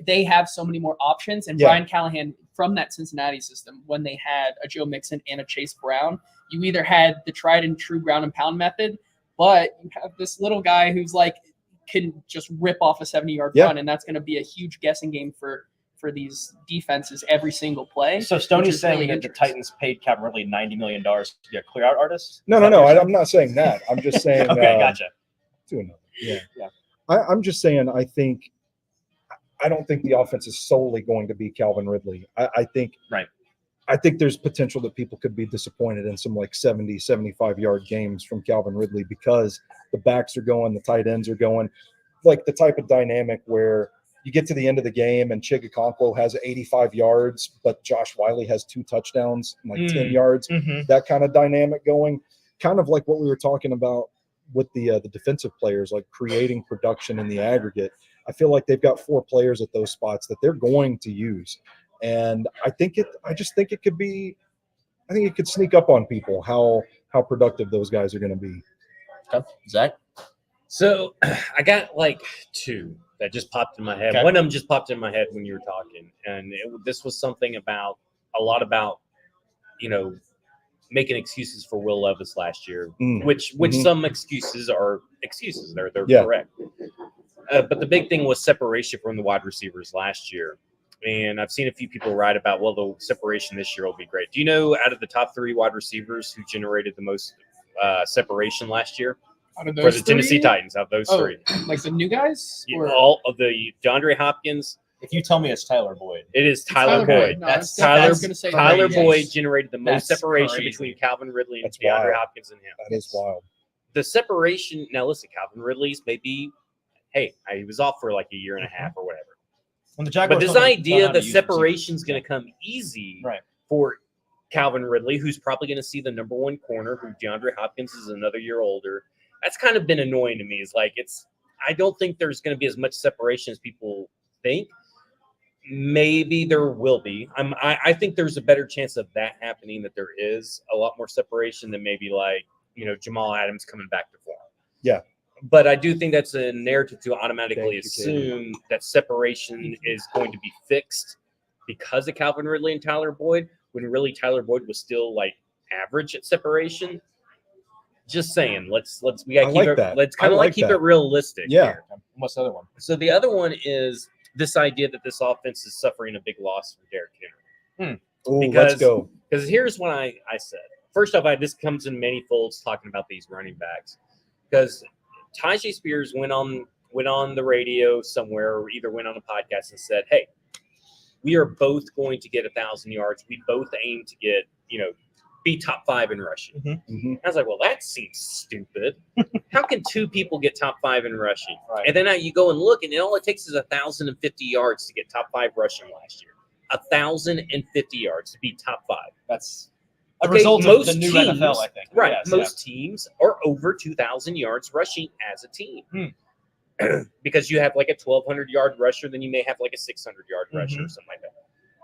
they have so many more options. And Brian Callahan from that Cincinnati system, when they had a Joe Mixon and a Chase Brown, you either had the tried and true ground and pound method, but you have this little guy who's can just rip off a 70-yard run, and that's going to be a huge guessing game for these defenses every single play. So Stoney's saying really that the Titans paid Calvin Ridley $90 million to be a clear-out artist? No. I'm not saying that. I'm just saying. Okay, gotcha. Yeah. I'm just saying. I don't think the offense is solely going to be Calvin Ridley. I think I think there's potential that people could be disappointed in some like 70, 75-yard games from Calvin Ridley because the backs are going, the tight ends are going, like the type of dynamic where you get to the end of the game and Chigakonkwo has 85 yards, but Josh Wiley has 2 touchdowns and like 10 yards. That kind of dynamic going, kind of like what we were talking about with the defensive players, like creating production in the aggregate. I feel like they've got 4 players at those spots that they're going to use. And I just think it could be, I think it could sneak up on people how productive those guys are going to be. Okay. Zach? So I got like 2 that just popped in my head. Okay. One of them just popped in my head when you were talking. And this was something about, making excuses for Will Levis last year, which some excuses are excuses. They're correct. But the big thing was separation from the wide receivers last year. And I've seen a few people write about, well, the separation this year will be great. Do you know out of the top 3 wide receivers who generated the most separation last year? Out of those For the Tennessee 3? Titans, out of those 3. Like the new guys? Or? All of the DeAndre Hopkins. If you tell me it's Tyler Boyd. It is Tyler Boyd. No, That's I was gonna say Tyler Tyler Boyd generated the most That's separation crazy. between Calvin Ridley and That's DeAndre wild. Hopkins and him. That is wild. The separation, now listen, Calvin Ridley's maybe, he was off for like a year and a half or whatever. When the Jaguars But this don't know idea how to that use separation's receivers. going to come easy Right. for Calvin Ridley, who's probably going to see the number 1 corner, who DeAndre Hopkins is another year older. That's kind of been annoying to me. I don't think there's going to be as much separation as people think. Maybe there will be. I think there's a better chance of that happening, that there is a lot more separation than maybe Jamal Adams coming back to form. Yeah. But I do think that's a narrative to automatically Thank you, assume that separation is going to be fixed because of Calvin Ridley and Tyler Boyd, when really Tyler Boyd was still like average at separation. Just saying, let's keep it realistic. Yeah. here. What's the other one? So the other one is this idea that this offense is suffering a big loss from Derrick Henry. Ooh, let's go. Because here's what I said. First off, this comes in many folds talking about these running backs. Because Tyjae Spears went on the radio somewhere, or either went on a podcast and said, hey, we are both going to get 1,000 yards. We both aim to get, be top 5 in rushing. I was like, well, that seems stupid. How can 2 people get top 5 in rushing? Right. And then you go and look, and all it takes is 1,050 yards to get top 5 rushing last year. 1,050 yards to be top 5. That's a result of the new teams, NFL, I think. Right. Yes, most teams are over 2,000 yards rushing as a team. Because you have like a 1,200-yard rusher, then you may have like a 600-yard rusher or something like that.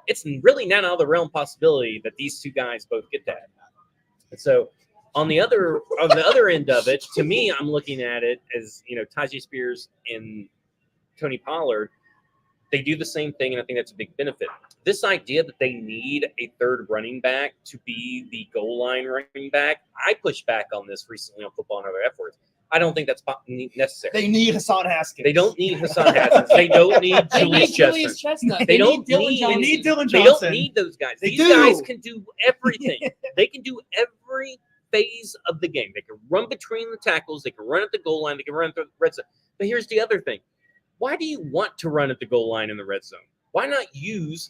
It's really not out of the realm possibility that these 2 guys both get that. And so on the other end of it, to me, I'm looking at it as, Tyjae Spears and Tony Pollard, they do the same thing, and I think that's a big benefit. This idea that they need a 3rd running back to be the goal line running back, I pushed back on this recently on Football and Other F-Words. I don't think that's necessary. They need Hassan Haskins. They don't need Hassan Haskins. They don't need They need Julius Chestnut. They need don't Dylan need- Johnson. They need Dylan They Johnson. don't need those guys. They These do. guys can do everything. They can do every phase of the game. They can run between the tackles. They can run at the goal line. They can run at the red zone. But here's the other thing. Why do you want to run at the goal line in the red zone? Why not use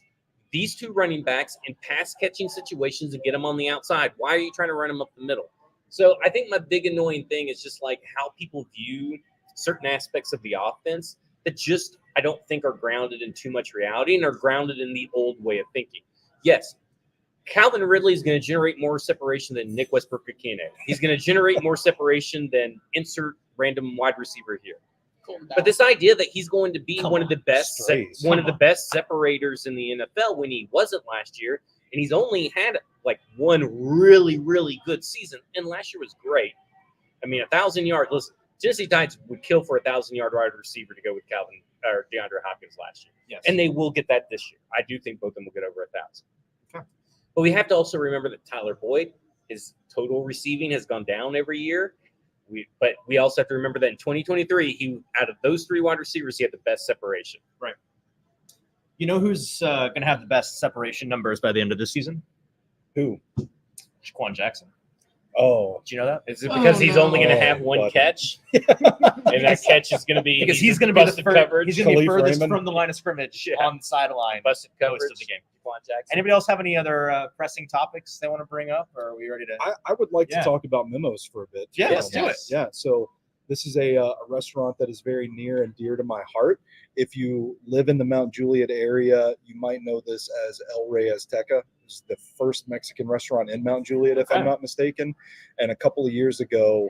these 2 running backs in pass-catching situations and get them on the outside? Why are you trying to run them up the middle? So I think my big annoying thing is just like how people view certain aspects of the offense that just I don't think are grounded in too much reality and are grounded in the old way of thinking. Yes, Calvin Ridley is going to generate more separation than Nick Westbrook-Ikene. He's going to generate more separation than insert random wide receiver here. But this idea that he's going to be one of the best separators in the NFL when he wasn't last year, and he's only had like one really, really good season, and last year was great. I mean, 1,000 yards. Listen, Tennessee Titans would kill for 1,000-yard wide receiver to go with Calvin or DeAndre Hopkins last year. Yes. And they will get that this year. I do think both of them will get over 1,000. Okay. But we have to also remember that Tyler Boyd, his total receiving has gone down every year. But we also have to remember that in 2023, out of those 3 wide receivers, he had the best separation. Right. You know who's going to have the best separation numbers by the end of the season? Who? Jaquan Jackson. Oh, Do you know that? Is it because he's only going to have Oh, one buddy. catch, and that catch is going to be Because he's going to be the busted first, coverage? he's going to be Khalif furthest Raymond. from the line of scrimmage Yeah. on the sideline. busted most coverage of the game. Quan Jackson. Anybody else have any other pressing topics they want to bring up, or are we ready to? I would like Yeah. to talk about Memos for a bit. Yeah, let's do it. Yeah, so this is a restaurant that is very near and dear to my heart. If you live in the Mount Juliet area, you might know this as El Rey Azteca. It's the first Mexican restaurant in Mount Juliet, if I'm Okay. not mistaken. And a couple of years ago,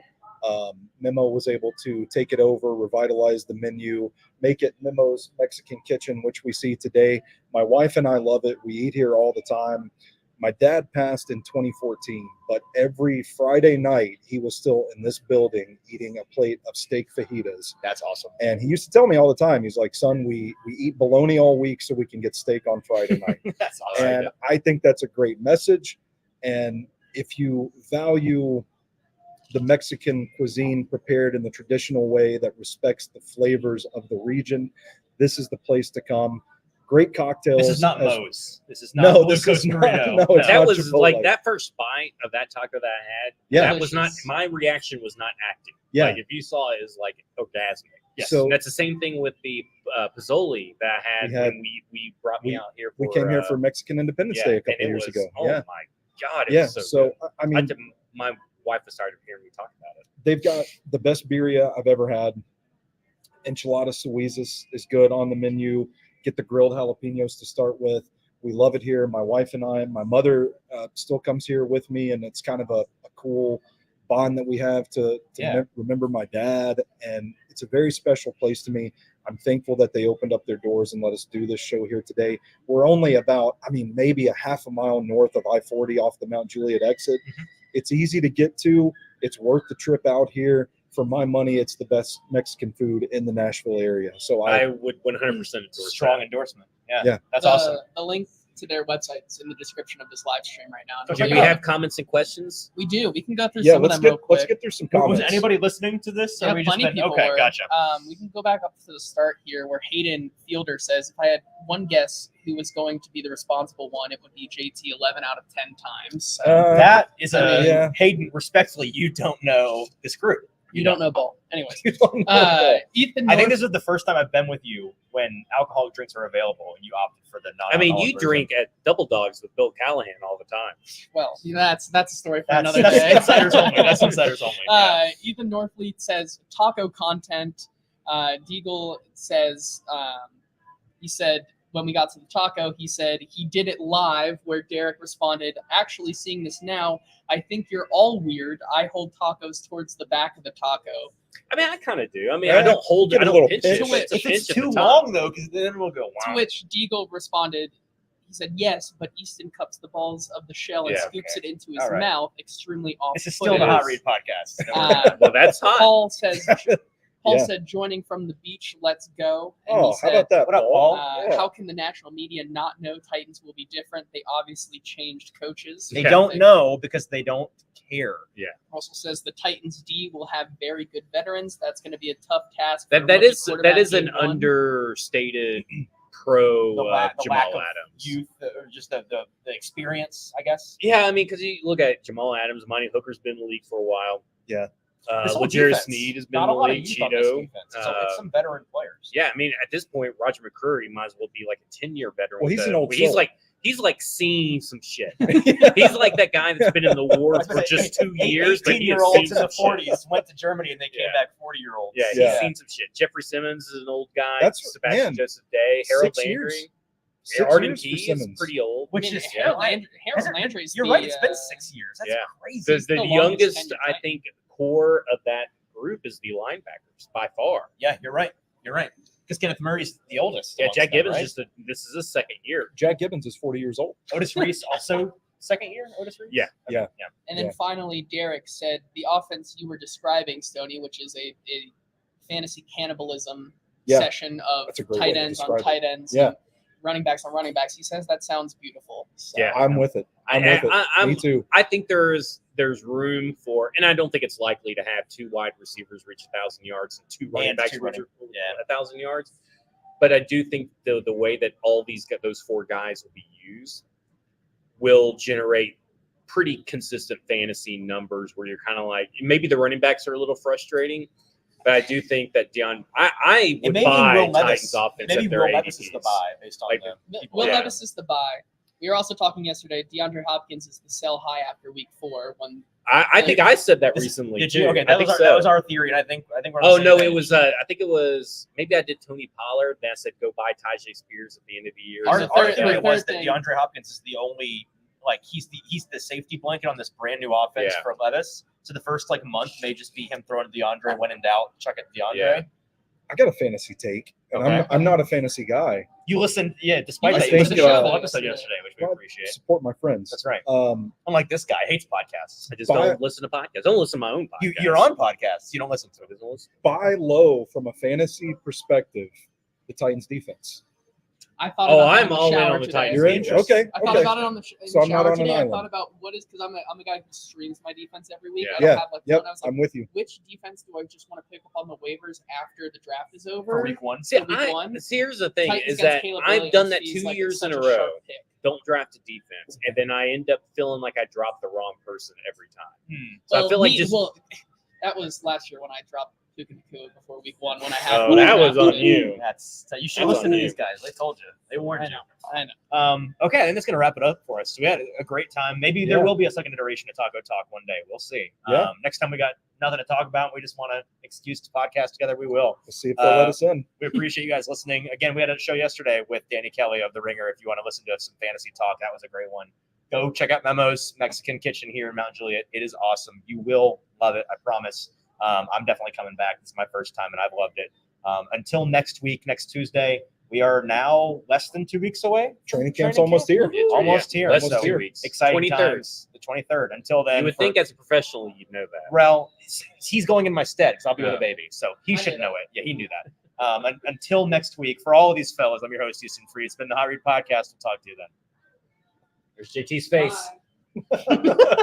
Memo was able to take it over, revitalize the menu, make it Memo's Mexican Kitchen, which we see today. My wife and I love it. We eat here all the time. My dad passed in 2014, but every Friday night he was still in this building eating a plate of steak fajitas. That's awesome. And he used to tell me all the time, he's like, son, we eat bologna all week so we can get steak on Friday night. That's awesome. And I think that's a great message. And if you value the Mexican cuisine prepared in the traditional way that respects the flavors of the region, this is the place to come. Great cocktails. This is not as- Moe's. This is not No, Blue this Coast is not- Burrito. no, it's That not was Chipotle. like that first bite of that taco that I had. Yeah. That was not Delicious. my reaction. Was not acting. Yeah. Like if you saw it, is like orgasmic. Yes. So And that's the same thing with the Pozzoli that I had, We had- when we brought me out here. we for, came here for Mexican Independence Day a and couple it years was- ago. Oh Yeah. my god! It Yeah. was so, So, good. I mean, My wife was tired of hearing me talk about it. they've got the best birria I've ever had. Enchilada Suizas is good on the menu. Get the grilled jalapenos to start with. We love it here. My wife and I, my mother still comes here with me, and it's kind of a cool bond that we have to Yeah. remember my dad. And it's a very special place to me. I'm thankful that they opened up their doors and let us do this show here today. We're only about, maybe a half a mile north of I-40 off the Mount Juliet exit. Mhm. It's easy to get to. It's worth the trip out here. For my money, it's the best Mexican food in the Nashville area. So I would 100% endorse Strong that. endorsement. Yeah. Yeah. That's awesome. The link to their website's in the description of this live stream right now. And Okay, Do check we it out. have comments and questions? We do. We can go through yeah, some of let's them real get quick. let's get through some Was comments. anybody listening to this? Or Yeah, we just plenty of been, people okay, were. gotcha. We can go back up to the start here where Hayden Fielder says, if I had one guess who was going to be the responsible one, it would be JT 11 out of 10 times. So That is a yeah. Hayden. Respectfully, you don't know this group. you don't know ball. Anyways, You don't know. Ethan I think North- this is the first time I've been with you when alcoholic drinks are available and you opted for the non. I mean, you drink at Double Dogs with Bill Callahan all the time. well, that's a story for That's, another that's day. insiders only. That's insiders only. Yeah. Ethan Northleet says taco content. Deagle says he said when we got to the taco, he said he did it live. Where Derek responded, "Actually, seeing this now, I think you're all weird. I hold tacos towards the back of the taco." I mean, I kind of do. I mean, Yeah, I don't hold it. give I it a don't little pinch pinch. it. But it's a If it's pinch at too the top. long though, because then we'll go. To Wow. which Deagle responded, he said, "Yes, but Easton cups the balls of the shell and Yeah, scoops it into his All right. mouth, extremely off." This is still the It Hot is. Read podcast. Well, that's hot. Paul says. Paul Yeah. said, "Joining from the beach, let's go." And Oh, he how said, about that, What up, Paul? Paul? Yeah. How can the national media not know Titans will be different? They obviously changed coaches. They Yeah. don't know because they don't care. Also says the Titans D will have very good veterans. That's going to be a tough task. That for that rookie is quarterback an game one. understated pro The lack Jamal of Adams. youth, or just the experience, I guess. Yeah, I mean, because you look at Jamal Adams, Monty Hooker's been in the league for a while. Yeah. This whole Legere defense, Sneed has been not in a the lot of league. youth on this Cheeto. defense. It's some veteran players. Yeah, I mean, at this point, Roger McCurry might as well be like a 10-year veteran. Well, with he's the- an old He's soul. like seen some shit. He's like that guy that's been in the war for just 2 years, but he has 18-year-olds seen in the some shit. 40s went to Germany and they came Yeah. back 40-year-olds. Yeah, Yeah. he's seen some shit. Jeffrey Simmons is an old guy. That's- Sebastian man, Joseph Day, Harold 6 Landry. years. Yeah, 6 Arden years for Key is Simmons. pretty old. Which I mean, is Harold Hasn't Landry's You're the, right. It's been 6 years. That's yeah. crazy. The the longest youngest, tenured I Titan. think, core of that group is the linebackers by far. Yeah, you're right. You're right. Because Kenneth Murray's the oldest. Yeah, amongst Jack them, Gibbons right? this is his second year. Jack Gibbons is 40 years old. Otis Reese also second year. Otis Reese. Yeah. Yeah. And then Yeah. finally, Derek said the offense you were describing, Stoney, which is a fantasy cannibalism Yeah. session of That's a great tight way to ends on describe it. tight ends, Yeah. and running backs on running backs. He says that sounds beautiful. So, Yeah. I'm with it. I'm with it. I'm- Me too. I think there's room for, and I don't think it's likely to have 2 wide receivers reach 1,000 yards and 2 running And backs 2 reach running- yeah. 1,000 yards. But I do think the way that all those 4 guys will be used will generate pretty consistent fantasy numbers where you're kind of like, maybe the running backs are a little frustrating, but I do think that I would buy Titans offense Maybe at their Will ADPs. Levis is the buy based on Like, the people. Will Yeah. Levis is the buy. We were also talking yesterday. DeAndre Hopkins is the sell high after week 4 when I think I said that recently. Did you? too. Okay, I that think was, so. that was our theory, and I think we're on the Oh same no, page. it was. I think it was. Maybe I did Tony Pollard. Then I said go buy Tajay Spears at the end of the year. Our, the our third- theory the was third that thing. DeAndre Hopkins is the only he's the safety blanket on this brand new offense Yeah. for Levis. So the first month may just be him throwing to DeAndre, and when in doubt, chuck it to DeAndre. Yeah. I got a fantasy take, and Okay. I'm not a fantasy guy. You listened, despite You that, listened you to listened the to show the full yesterday. episode yesterday, which we Well, appreciate. Support my friends. That's right. Um, Unlike this guy, hates podcasts. I just don't listen to podcasts. I don't listen to my own podcasts. You're on podcasts. You don't listen to it. buy low from a fantasy perspective, the Titans defense. I thought Oh, about it I'm the all in shower on the today. Titans. You're in? Interest. Okay. I thought Okay. about it on the So I'm not shower on an today. I island. thought about what is because I'm a guy who streams my defense every week. Yeah. I don't Yeah. have like Yep. one. I was like, I'm with you. which defense do I just want to pick up on the waivers after the draft is over? For week 1. See, For week one? here's the thing: Titans is against that Caleb I've Williams done that feels 2 like years in such a sharp row. pick. Don't draft a defense, and then I end up feeling like I dropped the wrong person every time. So Well, I feel like just that was last year when I dropped Puka Nacua before week 1 when I had. Oh, that was on you. That's you should That's listen on to you. these guys. They told you. They warned I you. know. I know. Okay, I think that's going to wrap it up for us. So we had a great time. Maybe there Yeah. will be a second iteration of Taco Talk one day. We'll see. Yeah. Next time we got nothing to talk about, we just want an excuse to podcast together, we will. We'll see if they'll let us in. We appreciate you guys listening. Again, we had a show yesterday with Danny Kelly of The Ringer. If you want to listen to some fantasy talk, that was a great one. Go check out Memo's Mexican Kitchen here in Mount Juliet. It is awesome. You will love it, I promise. I'm definitely coming back. It's my first time, and I've loved it. Until next week, next Tuesday, we are now less than 2 weeks away. Training camp's Training almost here. camp? Almost here. Less So than 2 weeks. exciting 23rd. times. The 23rd. Until then, You would think as a professional you'd know that. Well, he's going in my stead because I'll be with Yeah. a baby, so he I should knew know it. Yeah, he knew that. Until next week, for all of these fellas, I'm your host, Easton Free. It's been the Hot Read Podcast. We'll talk to you then. There's JT's face. Bye.